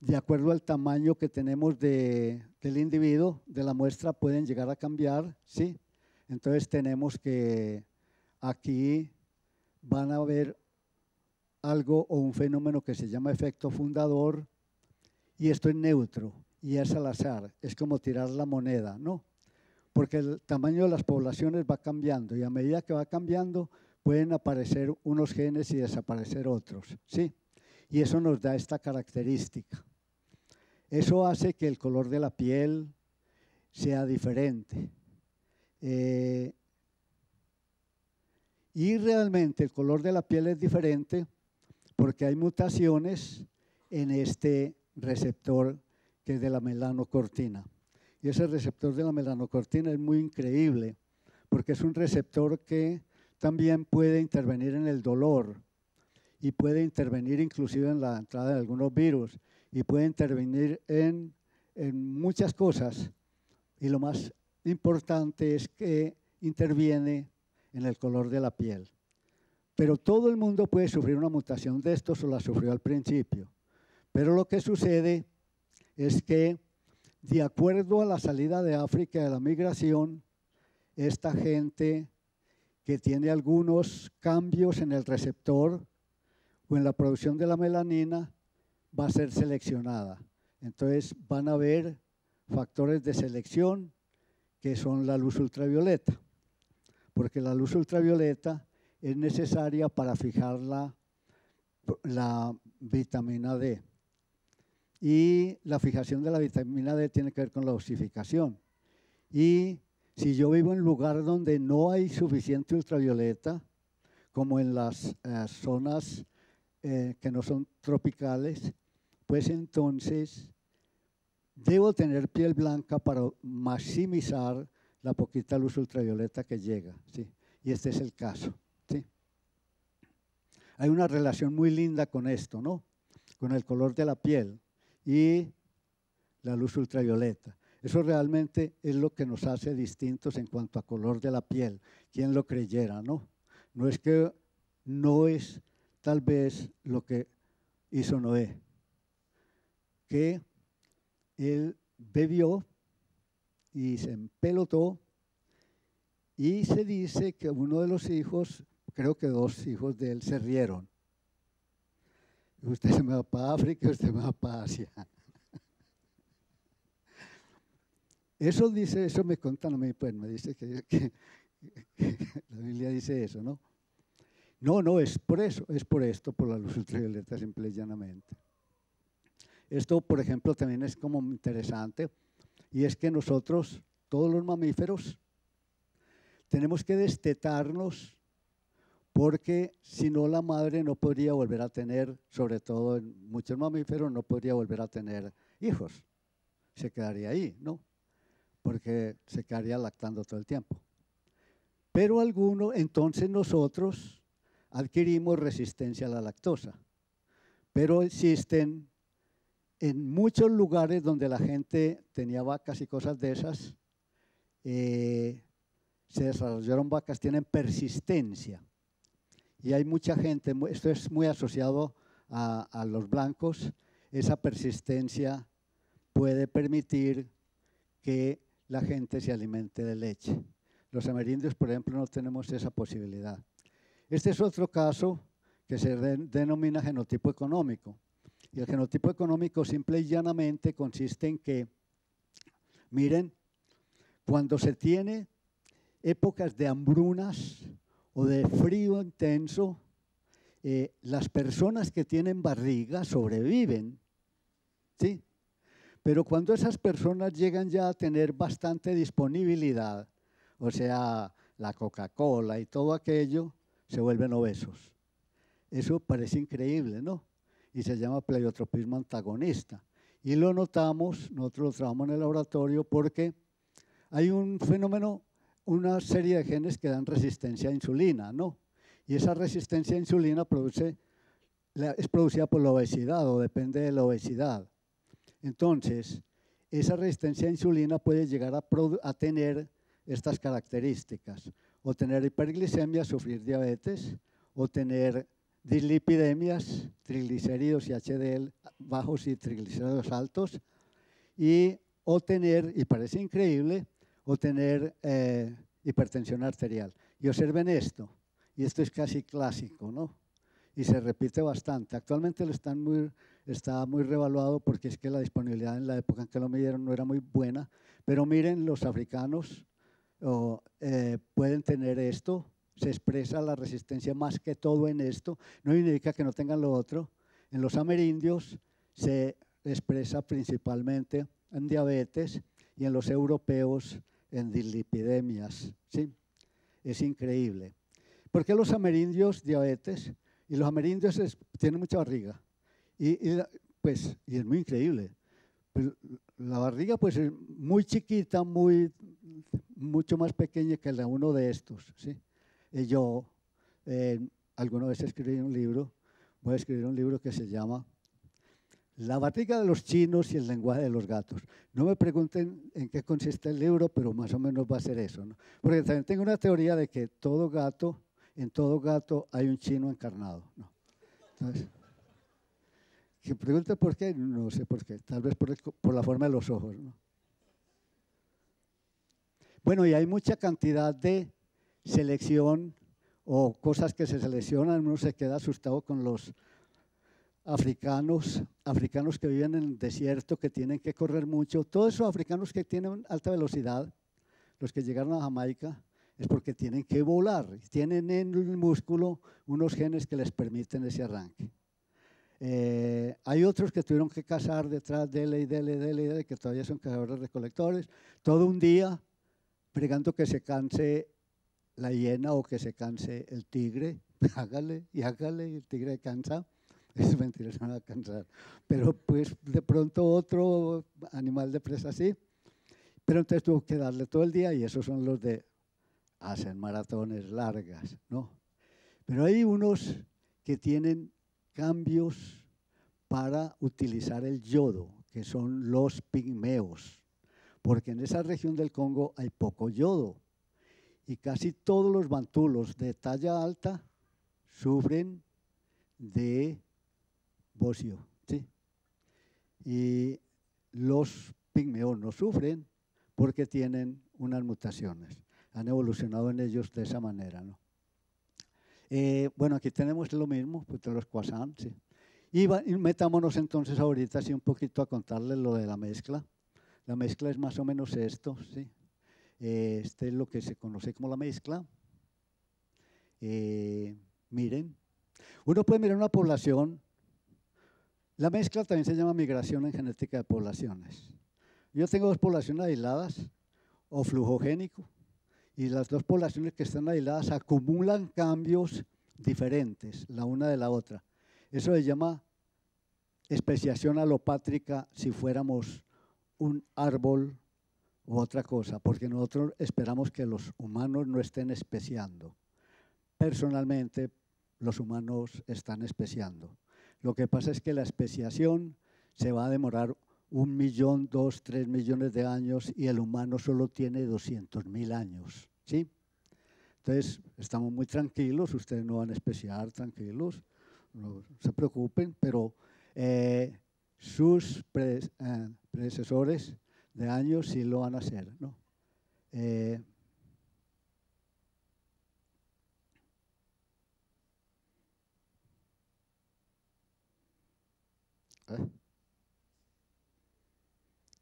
de acuerdo al tamaño que tenemos del individuo, de la muestra, pueden llegar a cambiar, ¿sí? Entonces tenemos que aquí van a ver algo o un fenómeno que se llama efecto fundador, y esto es neutro y es al azar, es como tirar la moneda, ¿no? Porque el tamaño de las poblaciones va cambiando y a medida que va cambiando pueden aparecer unos genes y desaparecer otros, ¿sí? Y eso nos da esta característica. Eso hace que el color de la piel sea diferente. Y realmente el color de la piel es diferente porque hay mutaciones en este receptor que es de la melanocortina. Y ese receptor de la melanocortina es muy increíble porque es un receptor que también puede intervenir en el dolor y puede intervenir inclusive en la entrada de algunos virus y puede intervenir en muchas cosas. Y lo más importante es que interviene en el color de la piel. Pero todo el mundo puede sufrir una mutación de estos o la sufrió al principio. Pero lo que sucede es que, de acuerdo a la salida de África de la migración, esta gente que tiene algunos cambios en el receptor o en la producción de la melanina va a ser seleccionada. Entonces van a haber factores de selección que son la luz ultravioleta, porque la luz ultravioleta es necesaria para fijar la vitamina D. Y la fijación de la vitamina D tiene que ver con la osificación. Y si yo vivo en un lugar donde no hay suficiente ultravioleta, como en las zonas que no son tropicales, pues entonces debo tener piel blanca para maximizar la poquita luz ultravioleta que llega, ¿sí? Y este es el caso, ¿sí? Hay una relación muy linda con esto, ¿no? Con el color de la piel y la luz ultravioleta. Eso realmente es lo que nos hace distintos en cuanto a color de la piel. ¿Quién lo creyera, no? No es que no es tal vez lo que hizo Noé, que él bebió y se empelotó y se dice que uno de los hijos, creo que 2 hijos de él, se rieron. Usted se me va para África, usted me va para Asia. Eso dice, eso me contan a mí, pues me dice que la Biblia dice eso, ¿no? No, es por eso, es por esto, por la luz ultravioleta, simple y llanamente. Esto, por ejemplo, también es como interesante, y es que nosotros, todos los mamíferos, tenemos que destetarnos porque si no la madre no podría volver a tener, sobre todo en muchos mamíferos, no podría volver a tener hijos. Se quedaría ahí, ¿no? Porque se quedaría lactando todo el tiempo. Pero entonces nosotros adquirimos resistencia a la lactosa. Pero existen en muchos lugares donde la gente tenía vacas y cosas de esas, se desarrollaron vacas, tienen persistencia. Y hay mucha gente, esto es muy asociado a los blancos, esa persistencia puede permitir que la gente se alimente de leche. Los amerindios, por ejemplo, no tenemos esa posibilidad. Este es otro caso que se denomina genotipo económico. Y el genotipo económico simple y llanamente consiste en que, miren, cuando se tiene épocas de hambrunas o de frío intenso, las personas que tienen barriga sobreviven, ¿sí? Pero cuando esas personas llegan ya a tener bastante disponibilidad, o sea, la Coca-Cola y todo aquello, se vuelven obesos. Eso parece increíble, ¿no? Y se llama pleiotropismo antagonista. Y lo notamos, nosotros lo trabajamos en el laboratorio porque hay un fenómeno, una serie de genes que dan resistencia a insulina, ¿no? Y esa resistencia a insulina es producida por la obesidad o depende de la obesidad. Entonces, esa resistencia a insulina puede llegar a tener estas características, o tener hiperglicemia, sufrir diabetes, o tener dislipidemias, triglicéridos y HDL bajos y triglicéridos altos, o tener, y parece increíble, o tener hipertensión arterial. Y observen esto, y esto es casi clásico, ¿no? Y se repite bastante. Actualmente está muy revaluado porque es que la disponibilidad en la época en que lo midieron no era muy buena, pero miren, los africanos pueden tener esto, se expresa la resistencia más que todo en esto, no indica que no tengan lo otro. En los amerindios se expresa principalmente en diabetes y en los europeos en dislipidemias, ¿sí? Es increíble. ¿Por qué los amerindios diabetes? Y los amerindios tienen mucha barriga. Y es muy increíble. Pues, la barriga pues es muy chiquita, mucho más pequeña que la uno de estos, ¿sí? Y yo alguna vez escribí un libro, voy a escribir un libro que se llama La barriga de los chinos y el lenguaje de los gatos. No me pregunten en qué consiste el libro, pero más o menos va a ser eso, ¿no? Porque también tengo una teoría de que en todo gato hay un chino encarnado, ¿no? Entonces, que pregunte por qué, no sé por qué, tal vez por la forma de los ojos, ¿no? Bueno, y hay mucha cantidad de selección o cosas que se seleccionan, uno se queda asustado con los africanos que viven en el desierto, que tienen que correr mucho. Todos esos africanos que tienen alta velocidad, los que llegaron a Jamaica, es porque tienen que volar, tienen en el músculo unos genes que les permiten ese arranque. Hay otros que tuvieron que cazar detrás de él, que todavía son cazadores recolectores, todo un día pregando que se canse la hiena o que se canse el tigre, hágale, y el tigre cansa. Es mentira, se van a cansar. Pero pues de pronto otro animal de presa sí. Pero entonces tuvo que darle todo el día y esos son los de hacen maratones largas, ¿no? Pero hay unos que tienen cambios para utilizar el yodo, que son los pigmeos, porque en esa región del Congo hay poco yodo y casi todos los bantulos de talla alta sufren de bocio, ¿sí? Y los pigmeos no sufren porque tienen unas mutaciones, han evolucionado en ellos de esa manera, ¿no? Bueno, aquí tenemos lo mismo, pues de los croissants, ¿sí? Y metámonos entonces ahorita así un poquito a contarles lo de la mezcla. La mezcla es más o menos esto, ¿sí? Este es lo que se conoce como la mezcla. Miren, uno puede mirar una población. La mezcla también se llama migración en genética de poblaciones. Yo tengo dos poblaciones aisladas o flujogénico y las dos poblaciones que están aisladas acumulan cambios diferentes la una de la otra. Eso se llama especiación alopátrica si fuéramos un árbol u otra cosa, porque nosotros esperamos que los humanos no estén especiando. Personalmente, los humanos están especiando. Lo que pasa es que la especiación se va a demorar 1 millón, 2, 3 millones de años y el humano solo tiene 200.000 años, ¿sí? Entonces, estamos muy tranquilos, ustedes no van a especiar, tranquilos, no se preocupen, pero sus predecesores de años sí lo van a hacer, ¿no?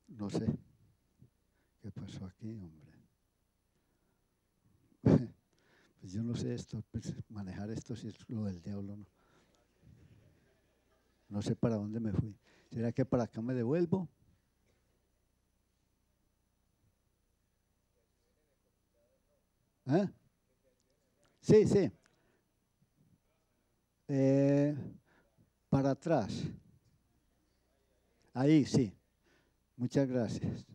No sé qué pasó aquí, hombre. Pues yo no sé esto, pues manejar esto si es lo del diablo, ¿no? No sé para dónde me fui. ¿Será que para acá me devuelvo? ¿Eh? Sí, sí. Para atrás. Ahí, sí. Muchas gracias.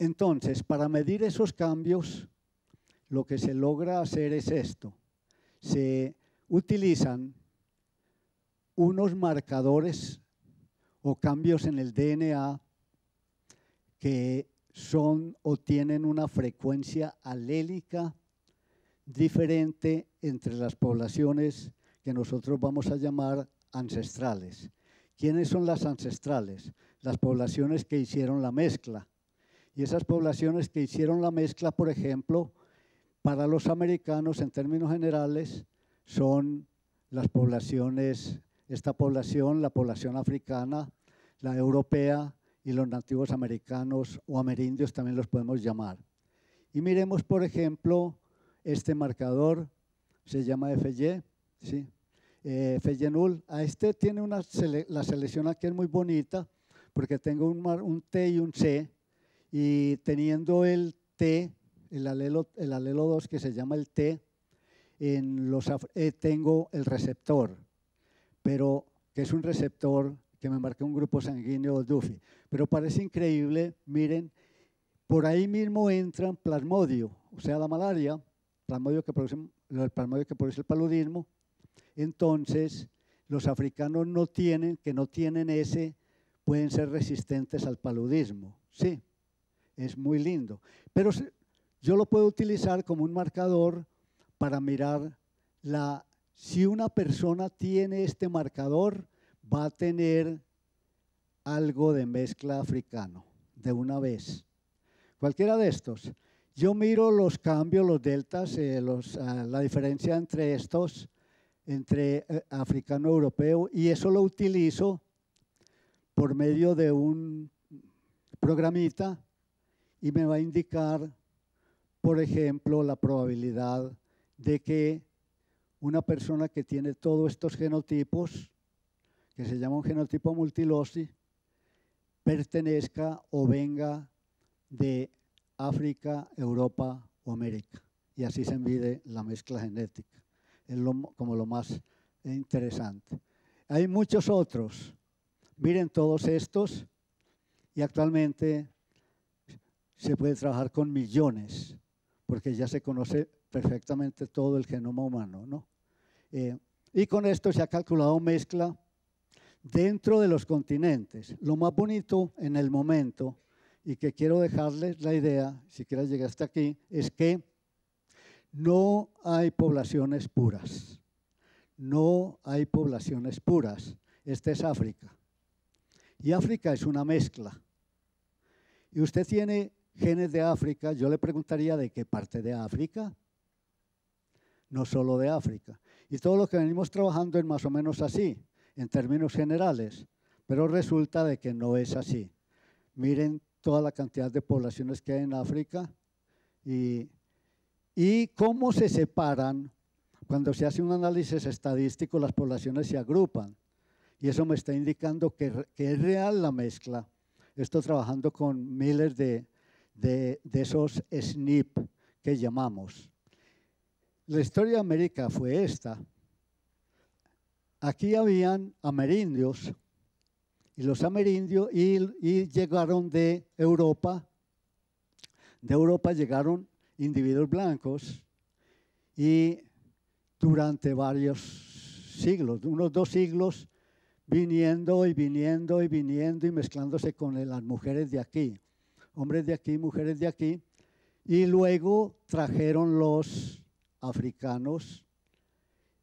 Entonces, para medir esos cambios, lo que se logra hacer es esto. utilizan unos marcadores o cambios en el DNA que son o tienen una frecuencia alélica diferente entre las poblaciones que nosotros vamos a llamar ancestrales. ¿Quiénes son las ancestrales? Las poblaciones que hicieron la mezcla. Y esas poblaciones que hicieron la mezcla, por ejemplo, para los americanos en términos generales, son las poblaciones, esta población, la población africana, la europea y los nativos americanos o amerindios también los podemos llamar. Y miremos, por ejemplo, este marcador, se llama FY, ¿sí? FY null. A este tiene la selección aquí es muy bonita porque tengo un T y un C, y teniendo el T, el alelo 2 que se llama el T, tengo el receptor, pero que es un receptor que me marca un grupo sanguíneo Duffy. Pero parece increíble, miren, por ahí mismo entran plasmodio, o sea, la malaria, el plasmodio que produce el paludismo. Entonces, los africanos que no tienen ese, pueden ser resistentes al paludismo. Sí, es muy lindo. Pero yo lo puedo utilizar como un marcador para mirar si una persona tiene este marcador, va a tener algo de mezcla africano de una vez. Cualquiera de estos. Yo miro los cambios, los deltas, la diferencia entre estos, entre africano y europeo, y eso lo utilizo por medio de un programita y me va a indicar, por ejemplo, la probabilidad de que una persona que tiene todos estos genotipos, que se llama un genotipo multiloci, pertenezca o venga de África, Europa o América. Y así se mide la mezcla genética. Es como lo más interesante. Hay muchos otros. Miren todos estos, y actualmente se puede trabajar con millones, porque ya se conoce perfectamente todo el genoma humano, ¿no? Y con esto se ha calculado mezcla dentro de los continentes. Lo más bonito en el momento, y que quiero dejarles la idea, si quieres llegar hasta aquí, es que no hay poblaciones puras. No hay poblaciones puras. Esta es África. Y África es una mezcla. Y usted tiene genes de África, yo le preguntaría de qué parte de África. No solo de África. Y todo lo que venimos trabajando es más o menos así, en términos generales, pero resulta de que no es así. Miren toda la cantidad de poblaciones que hay en África y cómo se separan. Cuando se hace un análisis estadístico, las poblaciones se agrupan. Y eso me está indicando que es real la mezcla. Estoy trabajando con miles de esos SNP que llamamos. La historia de América fue esta. Aquí habían amerindios, y los amerindios y llegaron de Europa. De Europa llegaron individuos blancos y durante varios siglos, unos 2 siglos, viniendo y mezclándose con las mujeres de aquí, hombres de aquí, mujeres de aquí, y luego trajeron los africanos,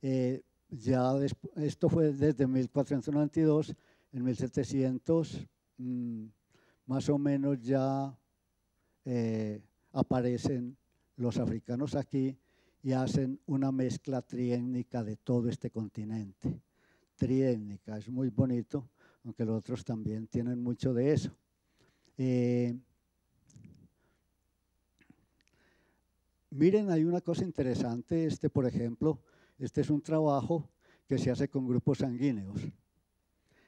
esto fue desde 1492, en 1700 más o menos ya aparecen los africanos aquí y hacen una mezcla triétnica de todo este continente. Triétnica, es muy bonito, aunque los otros también tienen mucho de eso. Miren, hay una cosa interesante, por ejemplo, este es un trabajo que se hace con grupos sanguíneos.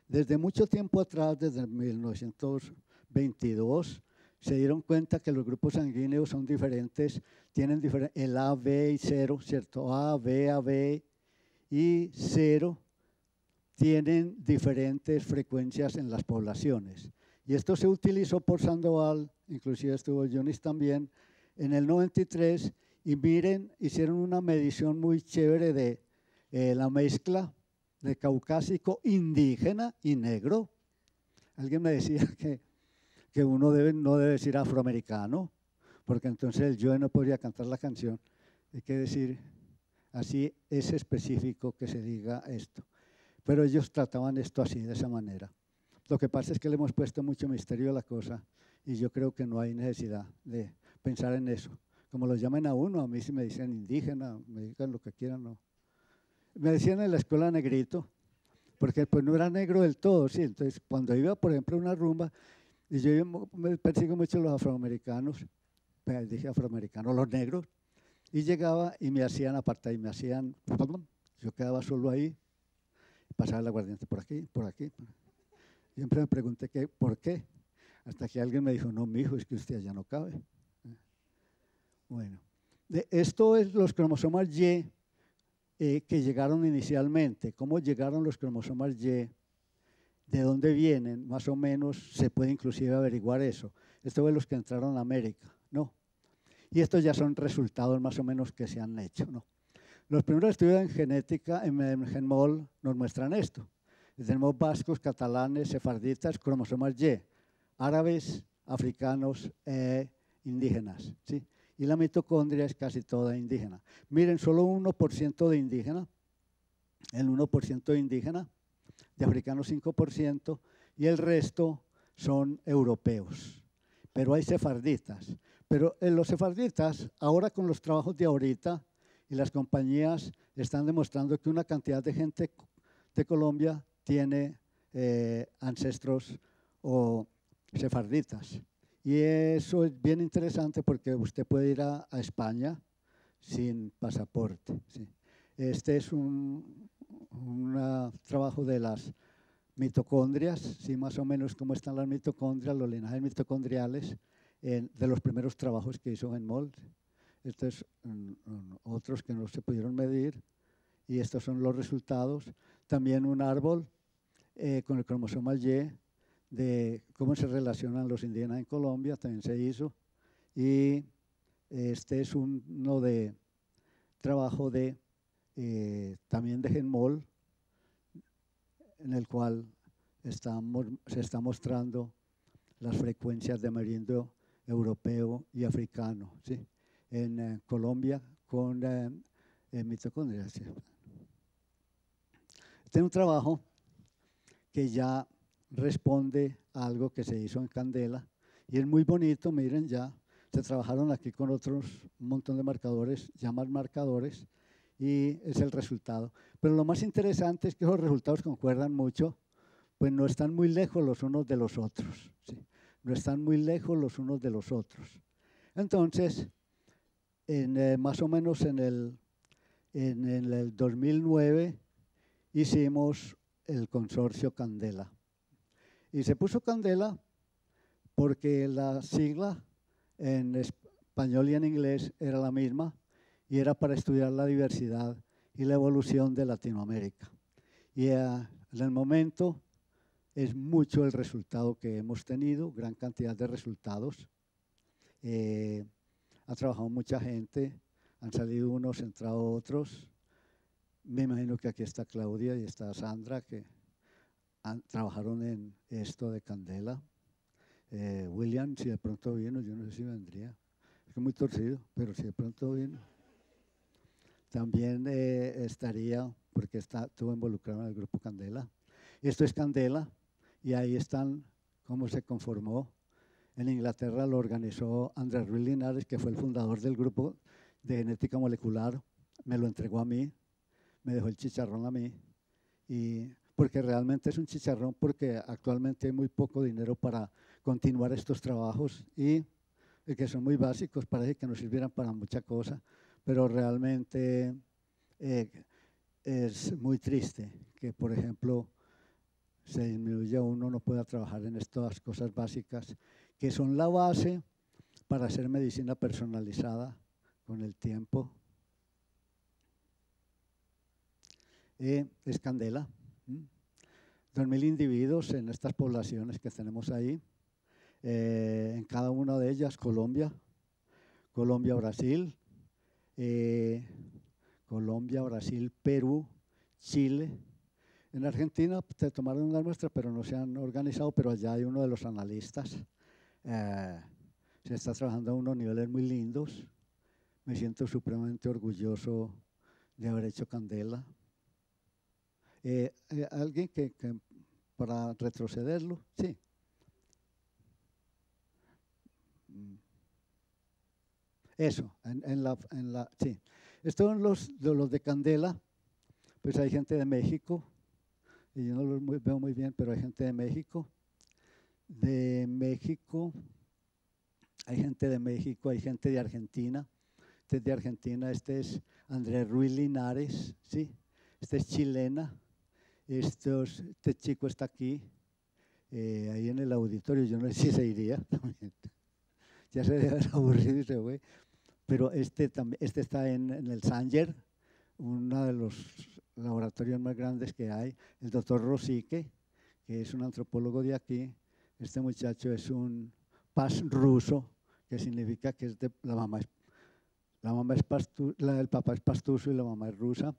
Desde mucho tiempo atrás, desde 1922, se dieron cuenta que los grupos sanguíneos son diferentes, tienen el A, B y 0, ¿cierto? A, B y 0 tienen diferentes frecuencias en las poblaciones. Y esto se utilizó por Sandoval, inclusive estuvo Yunis también, en el 93, y miren, hicieron una medición muy chévere la mezcla de caucásico, indígena y negro. Alguien me decía que uno no debe decir afroamericano, porque entonces el yo no podría cantar la canción. Hay que decir, así es específico que se diga esto. Pero ellos trataban esto así, de esa manera. Lo que pasa es que le hemos puesto mucho misterio a la cosa y yo creo que no hay necesidad de pensar en eso. Como lo llamen a uno, a mí si me dicen indígena, me digan lo que quieran, no. Me decían en la escuela negrito, porque pues no era negro del todo, sí. Entonces, cuando iba, por ejemplo, a una rumba, y yo me persigo mucho los afroamericanos, dije afroamericanos, los negros, y llegaba y me hacían apartar, y me hacían, yo quedaba solo ahí, pasaba el aguardiente por aquí, por aquí. Siempre me pregunté por qué, hasta que alguien me dijo, no, mijo, es que usted allá no cabe. Bueno, esto es los cromosomas Y que llegaron inicialmente. ¿Cómo llegaron los cromosomas Y? ¿De dónde vienen? Más o menos se puede inclusive averiguar eso. Esto es los que entraron a América, ¿no? Y estos ya son resultados más o menos que se han hecho, ¿no? Los primeros estudios en genética, en GenMol, nos muestran esto. Tenemos vascos, catalanes, sefarditas, cromosomas Y, árabes, africanos e indígenas, ¿sí? Y la mitocondria es casi toda indígena. Miren, solo 1% de indígena, el 1% de indígena, de africanos 5%, y el resto son europeos. Pero hay sefarditas. Pero en los sefarditas, ahora con los trabajos de ahorita, y las compañías están demostrando que una cantidad de gente de Colombia tiene ancestros o sefarditas. Y eso es bien interesante porque usted puede ir a España sin pasaporte, ¿sí? Este es un trabajo de las mitocondrias, ¿sí? Más o menos cómo están las mitocondrias, los linajes mitocondriales, de los primeros trabajos que hizo GenMol. Estos otros que no se pudieron medir y estos son los resultados. También un árbol con el cromosoma Y de cómo se relacionan los indígenas en Colombia, también se hizo. Y este es uno de trabajo de también de GenMol, en el cual se está mostrando las frecuencias de amerindio europeo y africano, ¿sí? En Colombia con mitocondrias. ¿Sí? Este es un trabajo que ya responde a algo que se hizo en Candela y es muy bonito, miren, ya se trabajaron aquí con otros un montón de marcadores, ya más marcadores, y es el resultado. Pero lo más interesante es que los resultados concuerdan mucho, pues no están muy lejos los unos de los otros, ¿sí? No están muy lejos los unos de los otros. Entonces, más o menos en el 2009 hicimos el consorcio Candela. Y se puso Candela porque la sigla en español y en inglés era la misma y era para estudiar la diversidad y la evolución de Latinoamérica. Y en el momento es mucho el resultado que hemos tenido, gran cantidad de resultados. Ha trabajado mucha gente, han salido unos, entrado otros. Me imagino que aquí está Claudia y está Sandra, que trabajaron en esto de Candela. William, si de pronto vino, yo no sé si vendría. Es que muy torcido, pero si de pronto vino. También estaría, porque estuvo involucrado en el grupo Candela. Esto es Candela y ahí están cómo se conformó. En Inglaterra lo organizó Andrés Ruiz Linares, que fue el fundador del grupo de genética molecular. Me lo entregó a mí, me dejó el chicharrón a mí. Y porque realmente es un chicharrón porque actualmente hay muy poco dinero para continuar estos trabajos y que son muy básicos, parece que nos sirvieran para mucha cosa, pero realmente es muy triste que, por ejemplo, se disminuya uno, no pueda trabajar en estas cosas básicas que son la base para hacer medicina personalizada con el tiempo. Es Candela. 2.000 individuos en estas poblaciones que tenemos ahí. En cada una de ellas, Colombia, Brasil, Perú, Chile. En Argentina se tomaron una muestra, pero no se han organizado, pero allá hay uno de los analistas. Se está trabajando a unos niveles muy lindos. Me siento supremamente orgulloso de haber hecho Candela. ¿Alguien que para retrocederlo? Sí. Eso, sí. Estos los de Candela, pues hay gente de México, y yo no los veo muy bien, pero hay gente de México. De México, hay gente de México, hay gente de Argentina. Este es de Argentina, este es Andrés Ruiz Linares, ¿sí? Este es chilena. Este chico está aquí, ahí en el auditorio, yo no sé si se iría también. Ya se debe haber aburrido y se fue. Pero este está en el Sanger, uno de los laboratorios más grandes que hay. El doctor Rosique, que es un antropólogo de aquí. Este muchacho es un Paz ruso, que significa que es la mamá es el papá es pastuso y la mamá es rusa.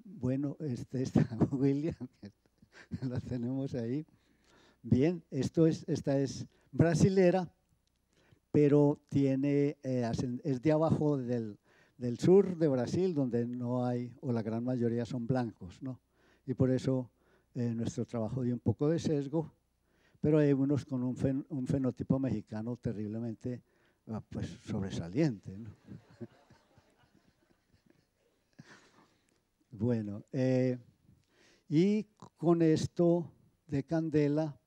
Bueno, está William, la tenemos ahí. Bien, esta es brasilera, pero es de abajo del sur de Brasil, donde no hay, o la gran mayoría son blancos, ¿no? Y por eso nuestro trabajo dio un poco de sesgo, pero hay unos con un fenotipo mexicano terriblemente pues, sobresaliente, ¿no? Bueno, y con esto de Candela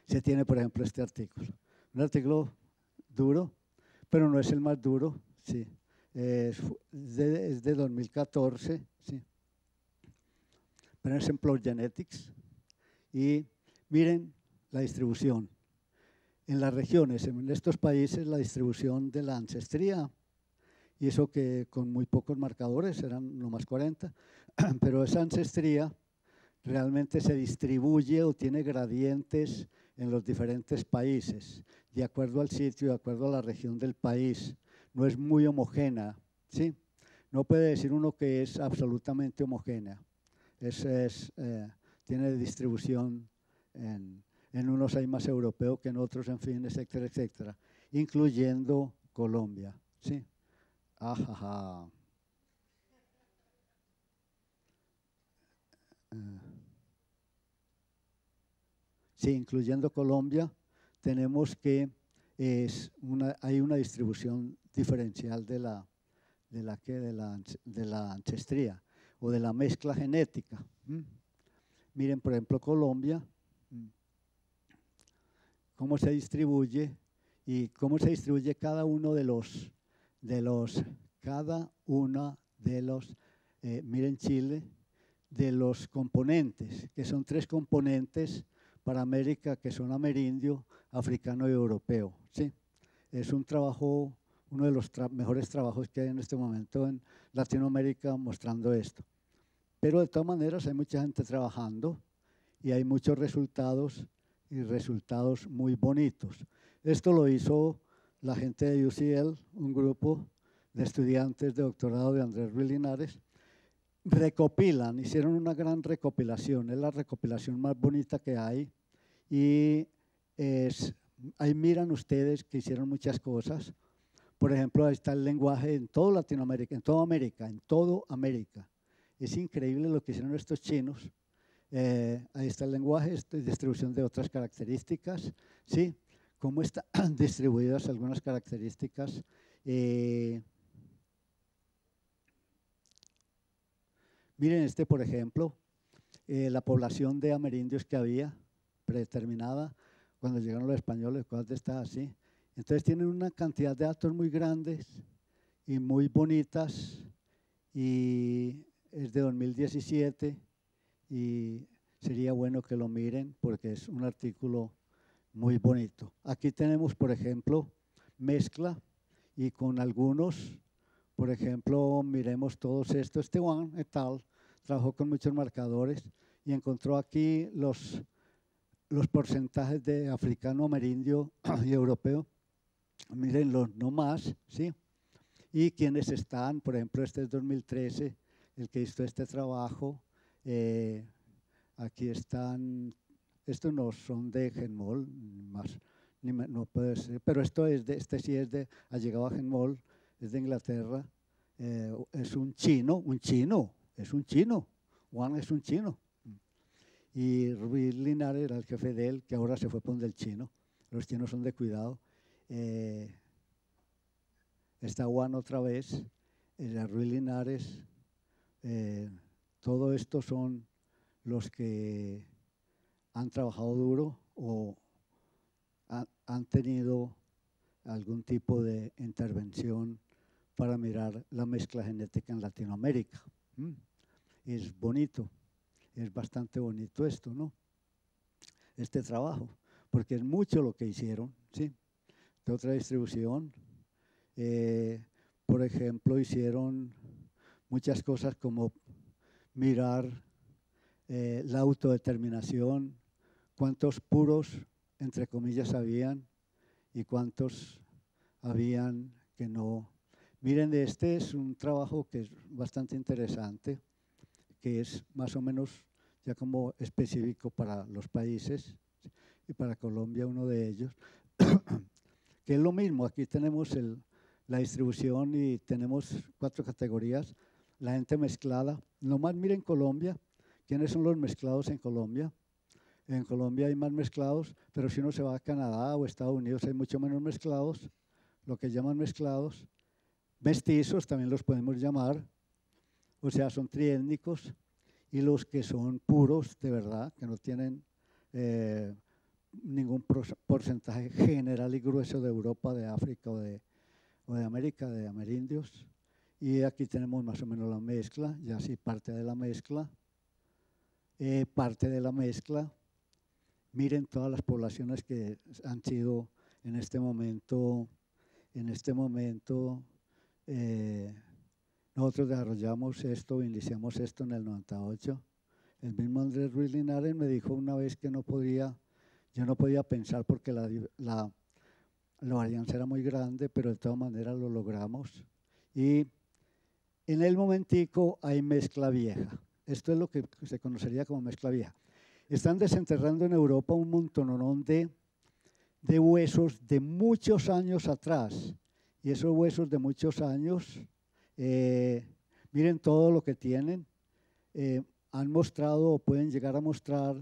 se tiene, por ejemplo, este artículo. Un artículo duro, pero no es el más duro, sí. Es de 2014, sí. Exemplar Genetics. Y miren la distribución. En las regiones, en estos países, la distribución de la ancestría, y eso que con muy pocos marcadores, eran nomás 40, pero esa ancestría realmente se distribuye o tiene gradientes en los diferentes países, de acuerdo al sitio, de acuerdo a la región del país. No es muy homogénea, ¿sí? No puede decir uno que es absolutamente homogénea. Tiene distribución, en unos hay más europeo que en otros, en fin, etcétera, etcétera, incluyendo Colombia, ¿sí? Ajaja. Sí, incluyendo Colombia, tenemos que hay una distribución diferencial de la ancestría o de la mezcla genética. Miren, por ejemplo, Colombia, cómo se distribuye y cómo se distribuye cada uno de los miren Chile, de los componentes, que son 3 componentes para América, que son amerindio, africano y europeo, ¿sí? Es un trabajo, uno de los mejores trabajos que hay en este momento en Latinoamérica mostrando esto. Pero de todas maneras hay mucha gente trabajando y hay muchos resultados y resultados muy bonitos. Esto lo hizo la gente de UCL, un grupo de estudiantes de doctorado de Andrés Ruiz Linares. Hicieron una gran recopilación, es la recopilación más bonita que hay y ahí miran ustedes que hicieron muchas cosas. Por ejemplo, ahí está el lenguaje en toda Latinoamérica, en toda América. Es increíble lo que hicieron estos chinos. Ahí está el lenguaje, distribución de otras características, ¿sí? Cómo están distribuidas algunas características. Miren por ejemplo, la población de amerindios que había predeterminada cuando llegaron los españoles, cosas de estas así. Entonces tienen una cantidad de datos muy grandes y muy bonitas, y es de 2017 y sería bueno que lo miren porque es un artículo muy bonito. Aquí tenemos, por ejemplo, mezcla y con algunos, por ejemplo, miremos todos estos. Juan et al. Trabajó con muchos marcadores y encontró aquí los porcentajes de africano, amerindio y europeo. Mírenlos nomás, ¿sí? Y quienes están, por ejemplo, este es 2013, el que hizo este trabajo. Aquí están, estos no son de Genmol, más, no puede ser, pero esto es este sí es de, ha llegado a Genmol, es de Inglaterra, es un chino, es un chino, Juan es un chino. Y Ruiz Linares era el jefe de él, que ahora se fue por donde el chino. Los chinos son de cuidado. Está Juan otra vez, Ruiz Linares. Todo esto son los que han trabajado duro o han tenido algún tipo de intervención para mirar la mezcla genética en Latinoamérica. Es bonito, es bastante bonito esto, ¿no? Este trabajo, porque es mucho lo que hicieron, ¿sí? De otra distribución, por ejemplo, hicieron muchas cosas como mirar la autodeterminación, cuántos puros, entre comillas, habían y cuántos habían que no. Miren, este es un trabajo que es bastante interesante, que es más o menos ya como específico para los países y para Colombia uno de ellos, que es lo mismo. Aquí tenemos la distribución y tenemos 4 categorías. La gente mezclada, nomás miren Colombia, ¿quiénes son los mezclados en Colombia? En Colombia hay más mezclados, pero si uno se va a Canadá o Estados Unidos hay mucho menos mezclados, lo que llaman mezclados. Mestizos también los podemos llamar, o sea, son triétnicos, y los que son puros, de verdad, que no tienen ningún porcentaje general y grueso de Europa, de África o de América, de amerindios. Y aquí tenemos más o menos la mezcla, ya sí, parte de la mezcla. Miren todas las poblaciones que han sido en este momento, nosotros desarrollamos esto, iniciamos esto en el 98. El mismo Andrés Ruiz Linares me dijo una vez que yo no podía pensar porque la varianza era muy grande, pero de todas maneras lo logramos. Y en el momentico hay mezcla vieja. Esto es lo que se conocería como mezcla vieja. Están desenterrando en Europa un montononón de huesos de muchos años atrás. Y esos huesos de muchos años, miren todo lo que tienen. Han mostrado o pueden llegar a mostrar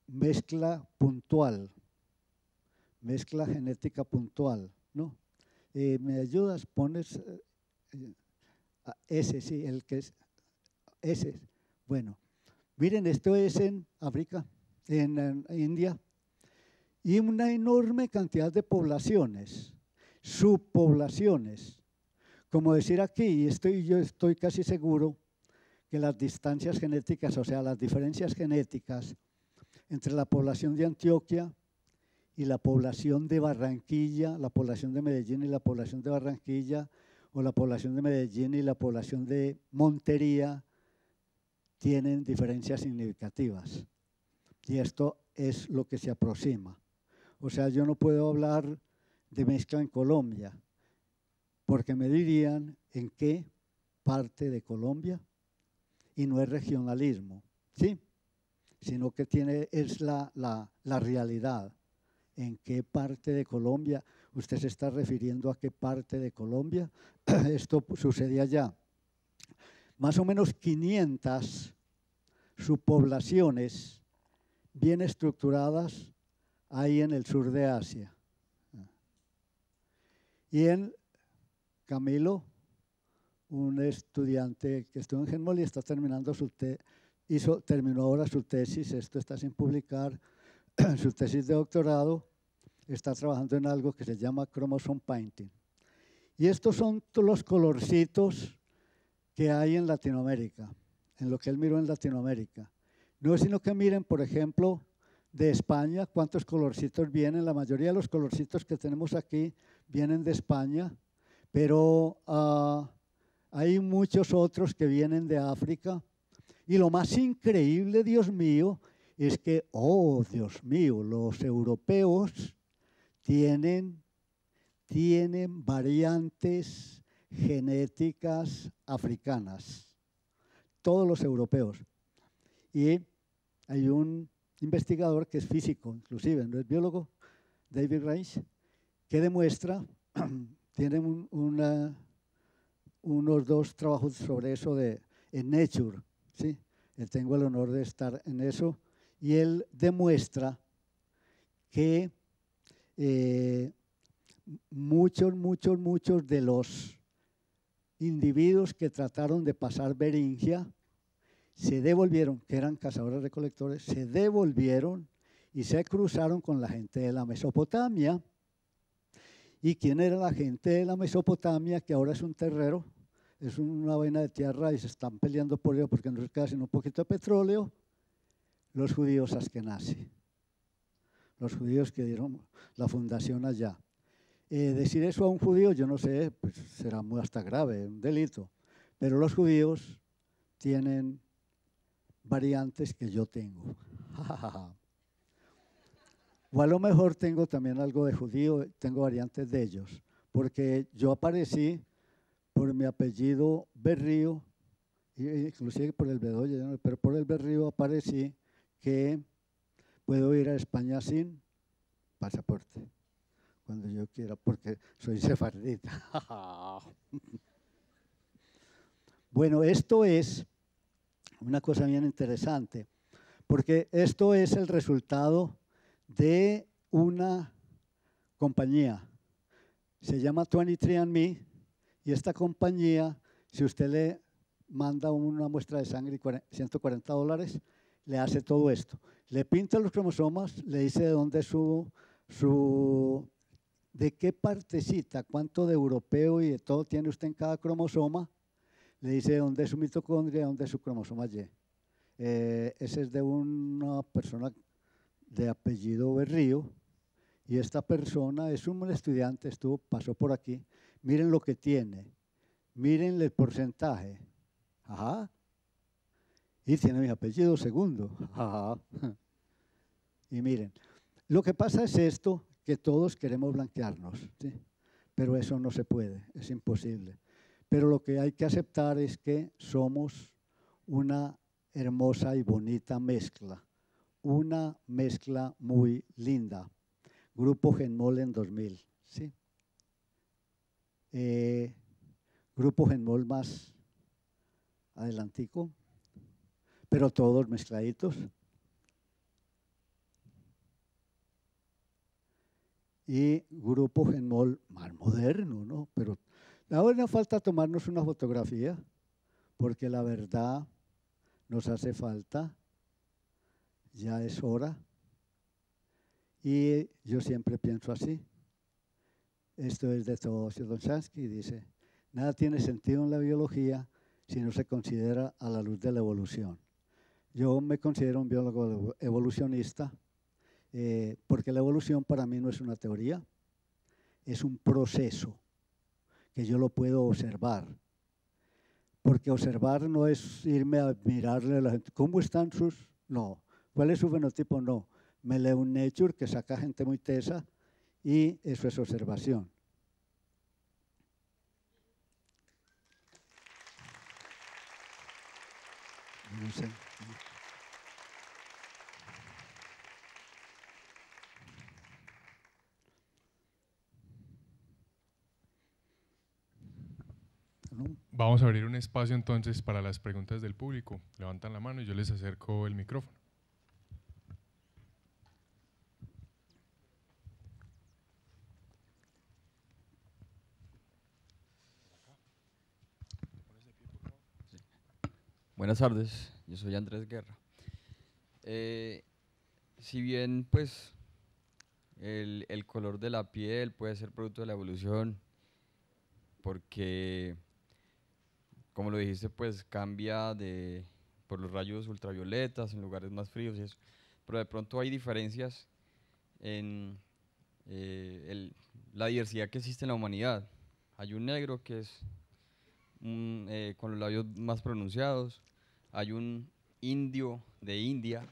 mezcla puntual, mezcla genética puntual, ¿no? ¿Me ayudas? Pones ese, sí, el que es ese. Bueno, miren, esto es en África, en India, y una enorme cantidad de poblaciones, subpoblaciones. Como decir aquí, yo estoy casi seguro que las distancias genéticas, o sea, las diferencias genéticas entre la población de Antioquia y la población de Barranquilla, la población de Medellín y la población de Barranquilla, o la población de Medellín y la población de Montería, tienen diferencias significativas. Y esto es lo que se aproxima. O sea, yo no puedo hablar de mezcla en Colombia, porque me dirían en qué parte de Colombia, y no es regionalismo, ¿sí? Sino que es la realidad. ¿En qué parte de Colombia? ¿Usted se está refiriendo a qué parte de Colombia? Esto sucede allá. Más o menos 500 subpoblaciones bien estructuradas ahí en el sur de Asia. Y en Camilo, un estudiante que estuvo en Genmol y está terminando terminó ahora su tesis, esto está sin publicar, su tesis de doctorado, está trabajando en algo que se llama chromosome painting. Y estos son todos los colorcitos que hay en Latinoamérica, en lo que él miró en Latinoamérica. No es sino que miren, por ejemplo, de España, cuántos colorcitos vienen. La mayoría de los colorcitos que tenemos aquí vienen de España, pero hay muchos otros que vienen de África. Y lo más increíble, Dios mío, es que, oh, Dios mío, los europeos tienen variantes genéticas africanas, todos los europeos. Y hay un investigador que es físico, inclusive, no es biólogo, David Reich, que demuestra, tiene unos 2 trabajos sobre eso en Nature, ¿sí? Tengo el honor de estar en eso, y él demuestra que muchos de los individuos que trataron de pasar Beringia se devolvieron, que eran cazadores recolectores, se devolvieron y se cruzaron con la gente de la Mesopotamia. ¿Y quién era la gente de la Mesopotamia, que ahora es un terrero? Es una vaina de tierra y se están peleando por ello porque no se queda sino un poquito de petróleo. Los judíos askenazi, los judíos que dieron la fundación allá. Decir eso a un judío, yo no sé, pues será muy hasta grave, un delito. Pero los judíos tienen variantes que yo tengo. O a lo mejor tengo también algo de judío, tengo variantes de ellos, porque yo aparecí por mi apellido Berrío, inclusive por el Bedoya, pero por el Berrío aparecí que puedo ir a España sin pasaporte, cuando yo quiera, porque soy sefardita. Bueno, esto es una cosa bien interesante, porque esto es el resultado de una compañía, se llama 23andMe, y esta compañía, si usted le manda una muestra de sangre y $140, le hace todo esto. Le pinta los cromosomas, le dice de dónde es de qué partecita, cuánto de europeo y de todo tiene usted en cada cromosoma, le dice de dónde es su mitocondria, de dónde es su cromosoma Y. Ese es de una persona de apellido Berrío, y esta persona es un estudiante, pasó por aquí. Miren lo que tiene, miren el porcentaje. Ajá. Y tiene mi apellido segundo. Ajá. Y miren, lo que pasa es esto, que todos queremos blanquearnos, ¿sí? Pero eso no se puede, es imposible. Pero lo que hay que aceptar es que somos una hermosa y bonita mezcla, una mezcla muy linda. Grupo Genmol en 2000, ¿sí? Grupo Genmol más adelantico, pero todos mezcladitos. Y Grupo Genmol más moderno, ¿no? Pero ahora falta tomarnos una fotografía, porque la verdad nos hace falta, ya es hora. Y yo siempre pienso así. Esto es de Teodosio Domzhansky y dice, nada tiene sentido en la biología si no se considera a la luz de la evolución. Yo me considero un biólogo evolucionista, porque la evolución para mí no es una teoría, es un proceso que yo lo puedo observar. Porque observar no es irme a mirarle a la gente, ¿cómo están sus? No. ¿Cuál es su fenotipo? No. Me leo un Nature que saca gente muy tesa y eso es observación. No sé. Vamos a abrir un espacio entonces para las preguntas del público. Levantan la mano y yo les acerco el micrófono. Buenas tardes, yo soy Andrés Guerra. Si bien pues el color de la piel puede ser producto de la evolución, porque como lo dijiste pues cambia por los rayos ultravioletas en lugares más fríos y eso, pero de pronto hay diferencias en la diversidad que existe en la humanidad. Hay un negro que es con los labios más pronunciados, hay un indio de India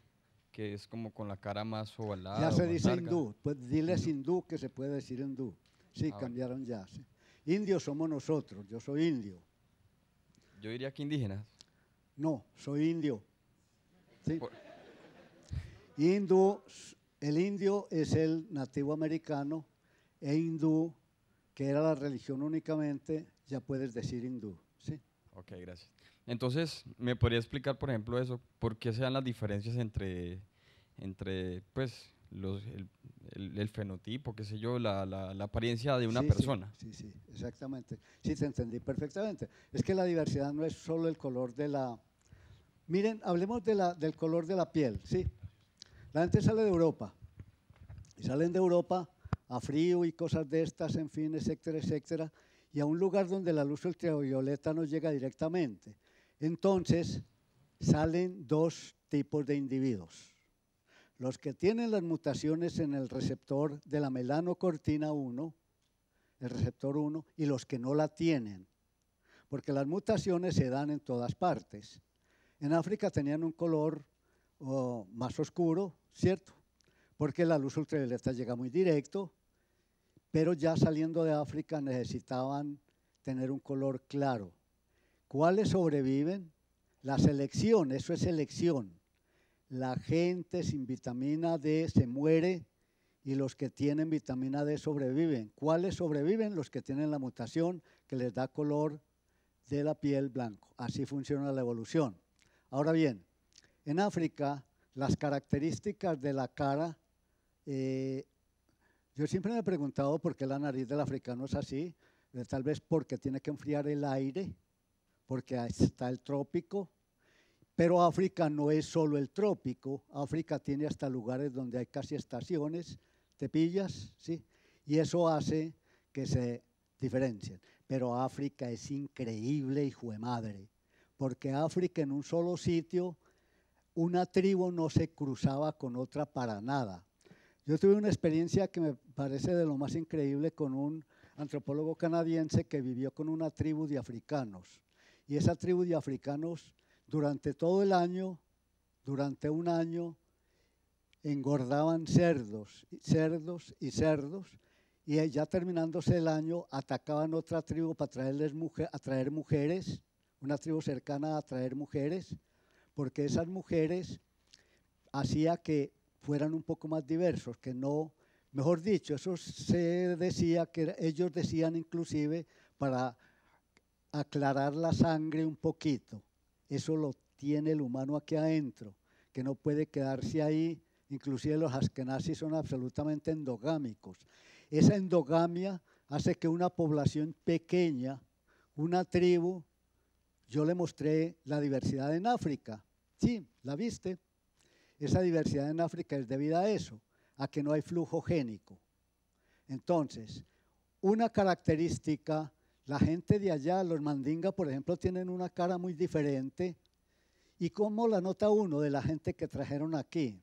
que es como con la cara más ovalada. Ya se dice larga. hindú, pues diles hindú que se puede decir hindú. Sí, cambiaron ya. Sí. Indios somos nosotros, yo soy indio. Yo diría que indígenas. No, soy indio. ¿Sí? Por- Hindú, el indio es el nativo americano e hindú, que era la religión únicamente, ya puedes decir hindú. ¿Sí? Ok, gracias. Entonces, ¿me podría explicar, por ejemplo, eso? ¿Por qué se dan las diferencias entre pues, el fenotipo, qué sé yo, la apariencia de una Sí, persona? sí, exactamente. Sí, te entendí perfectamente. Es que la diversidad no es solo el color de la... Miren, hablemos del color de la piel, ¿sí? La gente sale de Europa y salen de Europa a frío y cosas de estas, en fin, etcétera, etcétera, y a un lugar donde la luz ultravioleta no llega directamente. Entonces, salen dos tipos de individuos. Los que tienen las mutaciones en el receptor de la melanocortina 1, el receptor 1, y los que no la tienen, porque las mutaciones se dan en todas partes. En África tenían un color más oscuro, ¿cierto? Porque la luz ultravioleta llega muy directo, pero ya saliendo de África necesitaban tener un color claro. ¿Cuáles sobreviven? La selección, eso es selección. La gente sin vitamina D se muere y los que tienen vitamina D sobreviven. ¿Cuáles sobreviven? Los que tienen la mutación que les da color de la piel blanco. Así funciona la evolución. Ahora bien, en África las características de la cara, yo siempre me he preguntado por qué la nariz del africano es así, tal vez porque tiene que enfriar el aire, porque está el trópico, pero África no es solo el trópico, África tiene hasta lugares donde hay casi estaciones, ¿te pillas? ¿Sí? Y eso hace que se diferencien. Pero África es increíble, hijo de madre, porque África en un solo sitio, una tribu no se cruzaba con otra para nada. Yo tuve una experiencia que me parece de lo más increíble con un antropólogo canadiense que vivió con una tribu de africanos. Y esa tribu de africanos durante todo el año, durante un año, engordaban cerdos, cerdos y cerdos, y ya terminándose el año atacaban otra tribu para atraer mujeres, una tribu cercana a atraer mujeres, porque esas mujeres hacía que fueran un poco más diversos, que no, mejor dicho, eso se decía que ellos decían inclusive para aclarar la sangre un poquito. Eso lo tiene el humano aquí adentro, que no puede quedarse ahí. Inclusive los askenazis son absolutamente endogámicos. Esa endogamia hace que una población pequeña, una tribu, yo le mostré la diversidad en África. Sí, ¿la viste? Esa diversidad en África es debida a eso, a que no hay flujo génico. Entonces, una característica, la gente de allá, los mandinga, por ejemplo, tienen una cara muy diferente. ¿Y cómo la nota uno de la gente que trajeron aquí?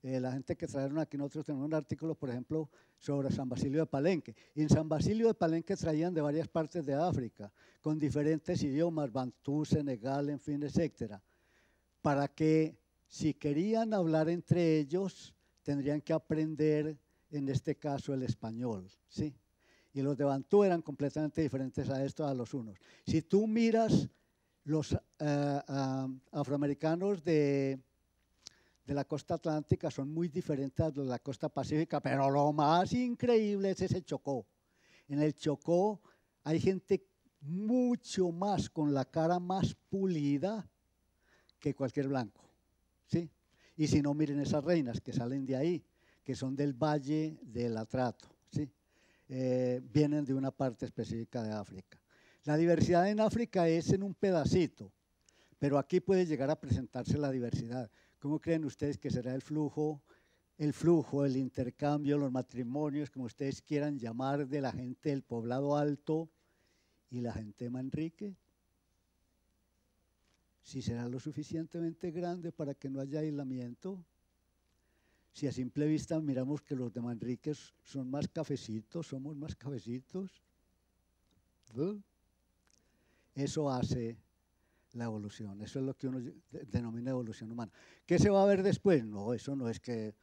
La gente que trajeron aquí, nosotros tenemos un artículo, por ejemplo, sobre San Basilio de Palenque. Y en San Basilio de Palenque traían de varias partes de África, con diferentes idiomas, bantú, senegal, en fin, etcétera, para que si querían hablar entre ellos, tendrían que aprender, en este caso, el español, ¿sí? Y los de bantú eran completamente diferentes a esto, a los unos. Si tú miras los afroamericanos de la costa atlántica son muy diferentes a los de la costa pacífica, pero lo más increíble es ese Chocó. En el Chocó hay gente mucho más, con la cara más pulida que cualquier blanco, ¿sí? Y si no, miren esas reinas que salen de ahí, que son del Valle del Atrato, ¿sí? Vienen de una parte específica de África. La diversidad en África es en un pedacito, pero aquí puede llegar a presentarse la diversidad. ¿Cómo creen ustedes que será el flujo, el intercambio, los matrimonios, como ustedes quieran llamar, de la gente del Poblado Alto y la gente de Manrique? Si será lo suficientemente grande para que no haya aislamiento. Si a simple vista miramos que los de Manrique son más cafecitos, somos más cafecitos, ¿no? Eso hace la evolución, eso es lo que uno denomina evolución humana. ¿Qué se va a ver después? No, eso no es que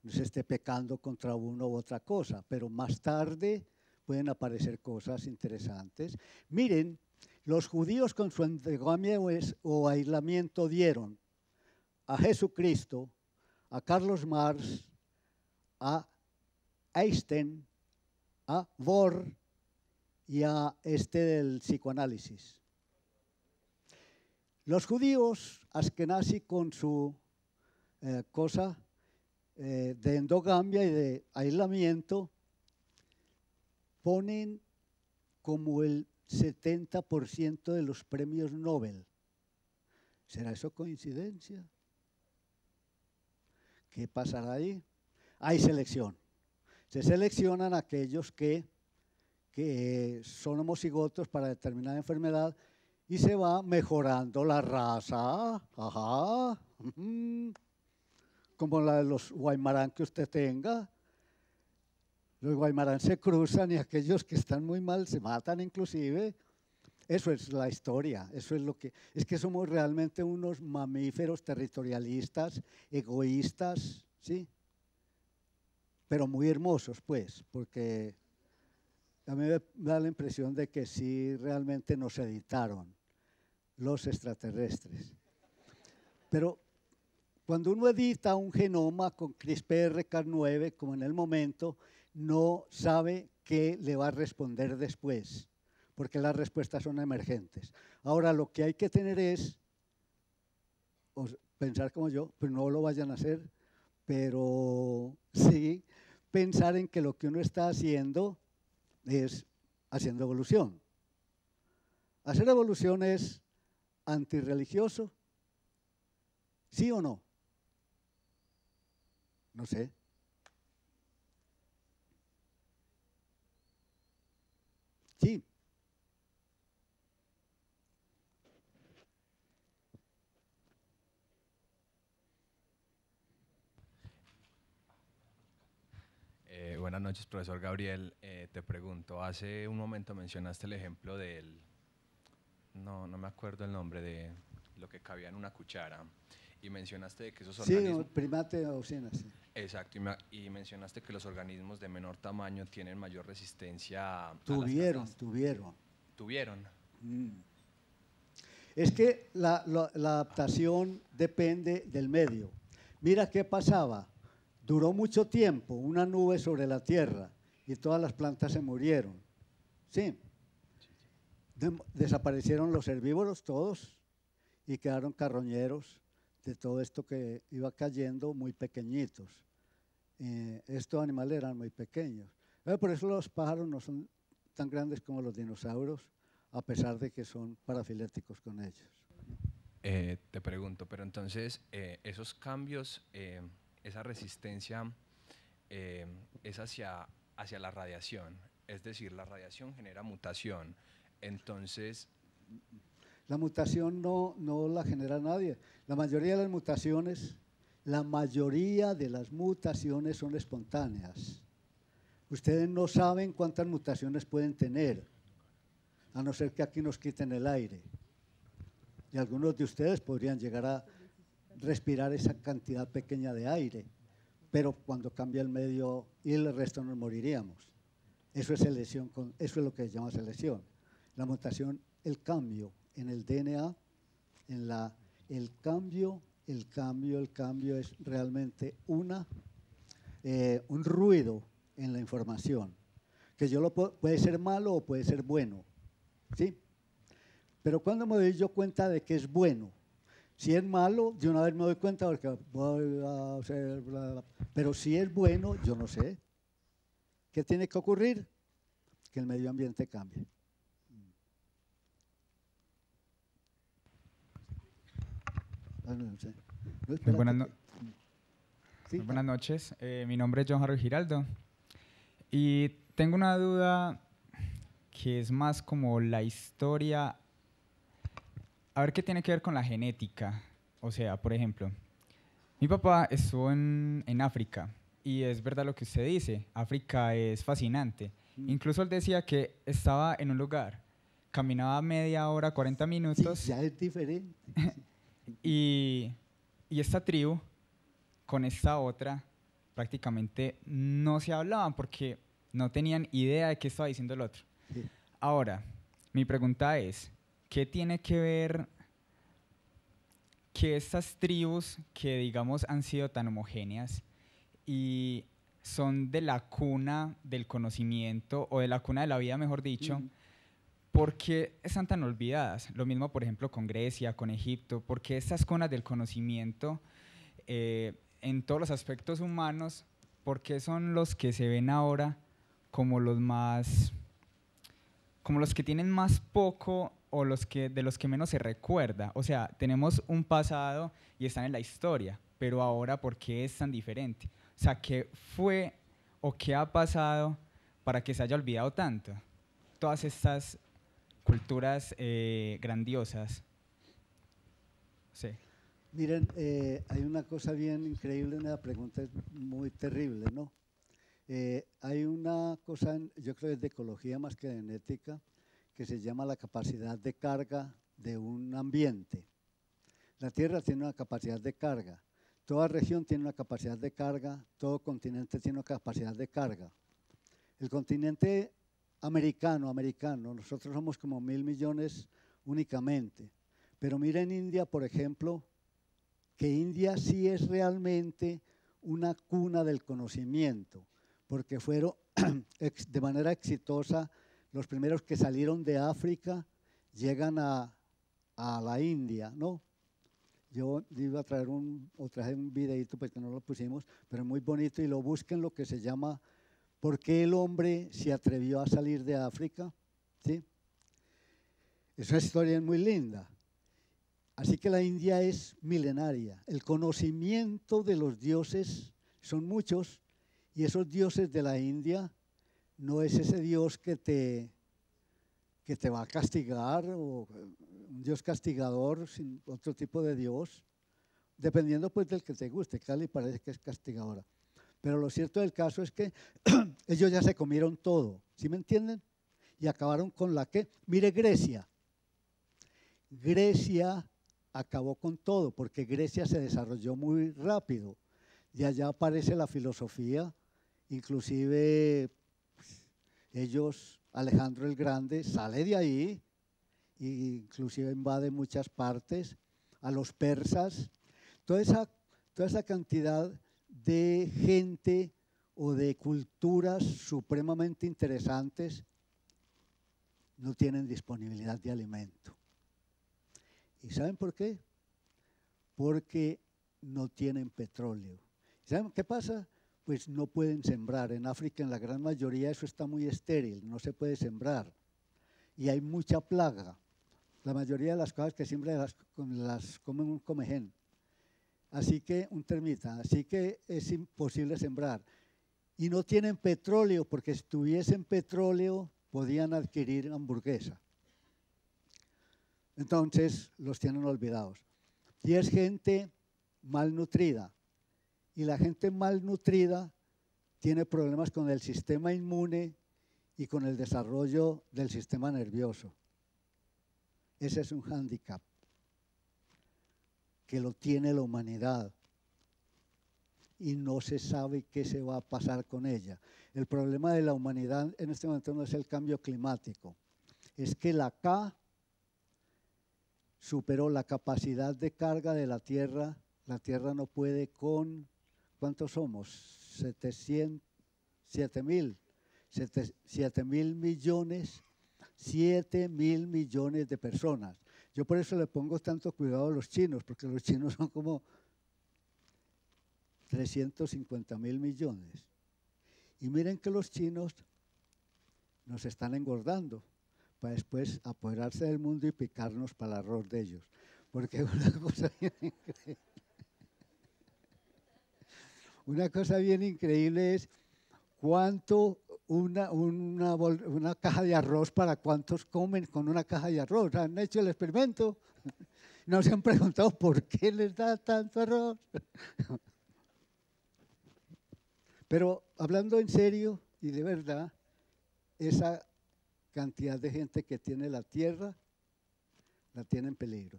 se esté pecando contra uno u otra cosa, pero más tarde pueden aparecer cosas interesantes. Miren, los judíos con su endogamia o aislamiento dieron a Jesucristo, a Carlos Marx, a Einstein, a Bohr y a este del psicoanálisis. Los judíos askenazi con su cosa de endogamia y de aislamiento ponen como el 70% de los premios Nobel. ¿Será eso coincidencia? ¿Qué pasará ahí? Hay selección. Se seleccionan aquellos que son homocigotos para determinada enfermedad y se va mejorando la raza. Ajá. Como la de los guaymarán que usted tenga. Los guaymarán se cruzan y aquellos que están muy mal se matan inclusive. Eso es la historia, eso es lo que… Es que somos realmente unos mamíferos territorialistas, egoístas, ¿sí? Pero muy hermosos, pues, porque a mí me da la impresión de que sí realmente nos editaron los extraterrestres. Pero cuando uno edita un genoma con CRISPR-Cas9, como en el momento, no sabe qué le va a responder después, porque las respuestas son emergentes. Ahora, lo que hay que tener es, pensar como yo, pues no lo vayan a hacer, pero sí pensar en que lo que uno está haciendo es haciendo evolución. Hacer evolución es antirreligioso, ¿sí o no? No sé. Sí. Buenas noches, profesor Gabriel. Te pregunto, hace un momento mencionaste el ejemplo del… No me acuerdo el nombre de lo que cabía en una cuchara. Y mencionaste que esos organismos… Sí, primate o cena, sí. Exacto, y mencionaste que los organismos de menor tamaño tienen mayor resistencia a Tuvieron. ¿Tuvieron? Es que la adaptación depende del medio. Mira qué pasaba. Duró mucho tiempo una nube sobre la tierra y todas las plantas se murieron. Sí. Desaparecieron los herbívoros todos y quedaron carroñeros de todo esto que iba cayendo muy pequeñitos. Estos animales eran muy pequeños. Por eso los pájaros no son tan grandes como los dinosaurios, a pesar de que son parafiléticos con ellos. Te pregunto, pero entonces esos cambios, esa resistencia es hacia la radiación, es decir, la radiación genera mutación, entonces… La mutación no la genera nadie. La mayoría de las mutaciones son espontáneas. Ustedes no saben cuántas mutaciones pueden tener, a no ser que aquí nos quiten el aire. Y algunos de ustedes podrían llegar a respirar esa cantidad pequeña de aire, pero cuando cambia el medio y el resto nos moriríamos. Eso es selección, eso es lo que se llama selección. La mutación, el cambio en el DNA, el cambio es realmente un ruido en la información, que puede ser malo o puede ser bueno, ¿sí? Pero cuando me doy yo cuenta de que es bueno, si es malo, de una vez me doy cuenta porque voy a hacer pero si es bueno, yo no sé. ¿Qué tiene que ocurrir? Que el medio ambiente cambie. Muy buenas noches, mi nombre es John Harry Giraldo y tengo una duda que es más como la historia, a ver qué tiene que ver con la genética. O sea, por ejemplo, mi papá estuvo en África y es verdad lo que usted dice, África es fascinante. Incluso él decía que estaba en un lugar, caminaba media hora, 40 minutos. Sí, ya es diferente. Y esta tribu con esta otra prácticamente no se hablaban porque no tenían idea de qué estaba diciendo el otro. Sí. Ahora, mi pregunta es, ¿qué tiene que ver que estas tribus que, digamos, han sido tan homogéneas y son de la cuna del conocimiento o de la cuna de la vida, mejor dicho, ¿por qué están tan olvidadas? Lo mismo, por ejemplo, con Grecia, con Egipto. ¿Por qué estas cunas del conocimiento en todos los aspectos humanos, por qué son los que se ven ahora como los más, como los que tienen más poco o de los que menos se recuerda? O sea, tenemos un pasado y están en la historia, pero ahora, ¿por qué es tan diferente? O sea, ¿qué fue o qué ha pasado para que se haya olvidado tanto todas estas culturas grandiosas? Sí. Miren, hay una cosa bien increíble, una pregunta es muy terrible, ¿no? Hay una cosa, yo creo que es de ecología más que de genética, que se llama la capacidad de carga de un ambiente. La Tierra tiene una capacidad de carga, toda región tiene una capacidad de carga, todo continente tiene una capacidad de carga. El continente americano, nosotros somos como 1.000 millones únicamente, pero miren India, por ejemplo, que India sí es realmente una cuna del conocimiento, porque fueron de manera exitosa los primeros que salieron de África, llegan a la India, ¿no? Yo iba a traer traje un videito, pues que no lo pusimos, pero muy bonito, y lo busquen, lo que se llama ¿Por qué el hombre se atrevió a salir de África? ¿Sí? Esa historia es muy linda. Así que la India es milenaria. El conocimiento de los dioses son muchos, y esos dioses de la India no es ese Dios que te va a castigar, o un Dios castigador, sin otro tipo de Dios, dependiendo pues del que te guste. Cali parece que es castigadora. Pero lo cierto del caso es que ellos ya se comieron todo, ¿sí me entienden? Y acabaron con la que, mire Grecia. Grecia acabó con todo, porque Grecia se desarrolló muy rápido. Y allá aparece la filosofía, inclusive pues, ellos, Alejandro el Grande, sale de ahí, e inclusive invade muchas partes, a los persas, toda esa cantidad de gente o de culturas supremamente interesantes no tienen disponibilidad de alimento. ¿Y saben por qué? Porque no tienen petróleo. ¿Saben qué pasa? Pues no pueden sembrar. En África, en la gran mayoría, eso está muy estéril, no se puede sembrar. Y hay mucha plaga. La mayoría de las cosas que siembran las comen un comején. Así que, un termita, así que es imposible sembrar. Y no tienen petróleo, porque si tuviesen petróleo podían adquirir hamburguesa. Entonces los tienen olvidados. Y es gente malnutrida. Y la gente malnutrida tiene problemas con el sistema inmune y con el desarrollo del sistema nervioso. Ese es un hándicap que lo tiene la humanidad y no se sabe qué se va a pasar con ella. El problema de la humanidad en este momento no es el cambio climático, es que la K superó la capacidad de carga de la Tierra no puede con, ¿cuántos somos? 7 mil millones, 7 mil millones de personas. Yo por eso le pongo tanto cuidado a los chinos, porque los chinos son como 350 mil millones. Y miren que los chinos nos están engordando para después apoderarse del mundo y picarnos para el arroz de ellos. Porque una cosa bien increíble es cuánto una caja de arroz, para cuántos comen con una caja de arroz. Han hecho el experimento, no se han preguntado por qué les da tanto arroz. Pero hablando en serio y de verdad, esa cantidad de gente que tiene la tierra, la tiene en peligro.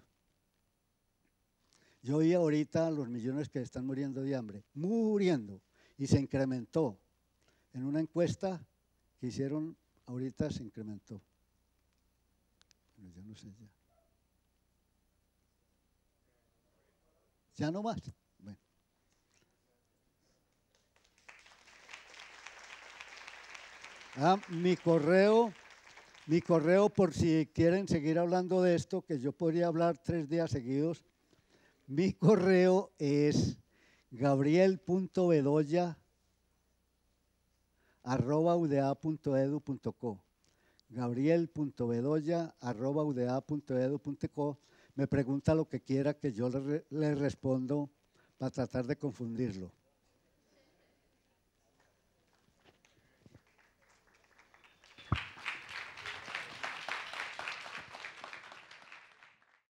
Yo oí ahorita los millones que están muriendo de hambre, muriendo, y se incrementó. En una encuesta que hicieron ahorita se incrementó. Pero yo no sé ya. Ya no más. Bueno. Mi correo por si quieren seguir hablando de esto, que yo podría hablar 3 días seguidos. Mi correo es gabriel.bedoya@uda.edu.co. gabriel.bedoya@uda.edu.co. Me pregunta lo que quiera que yo le respondo para tratar de confundirlo.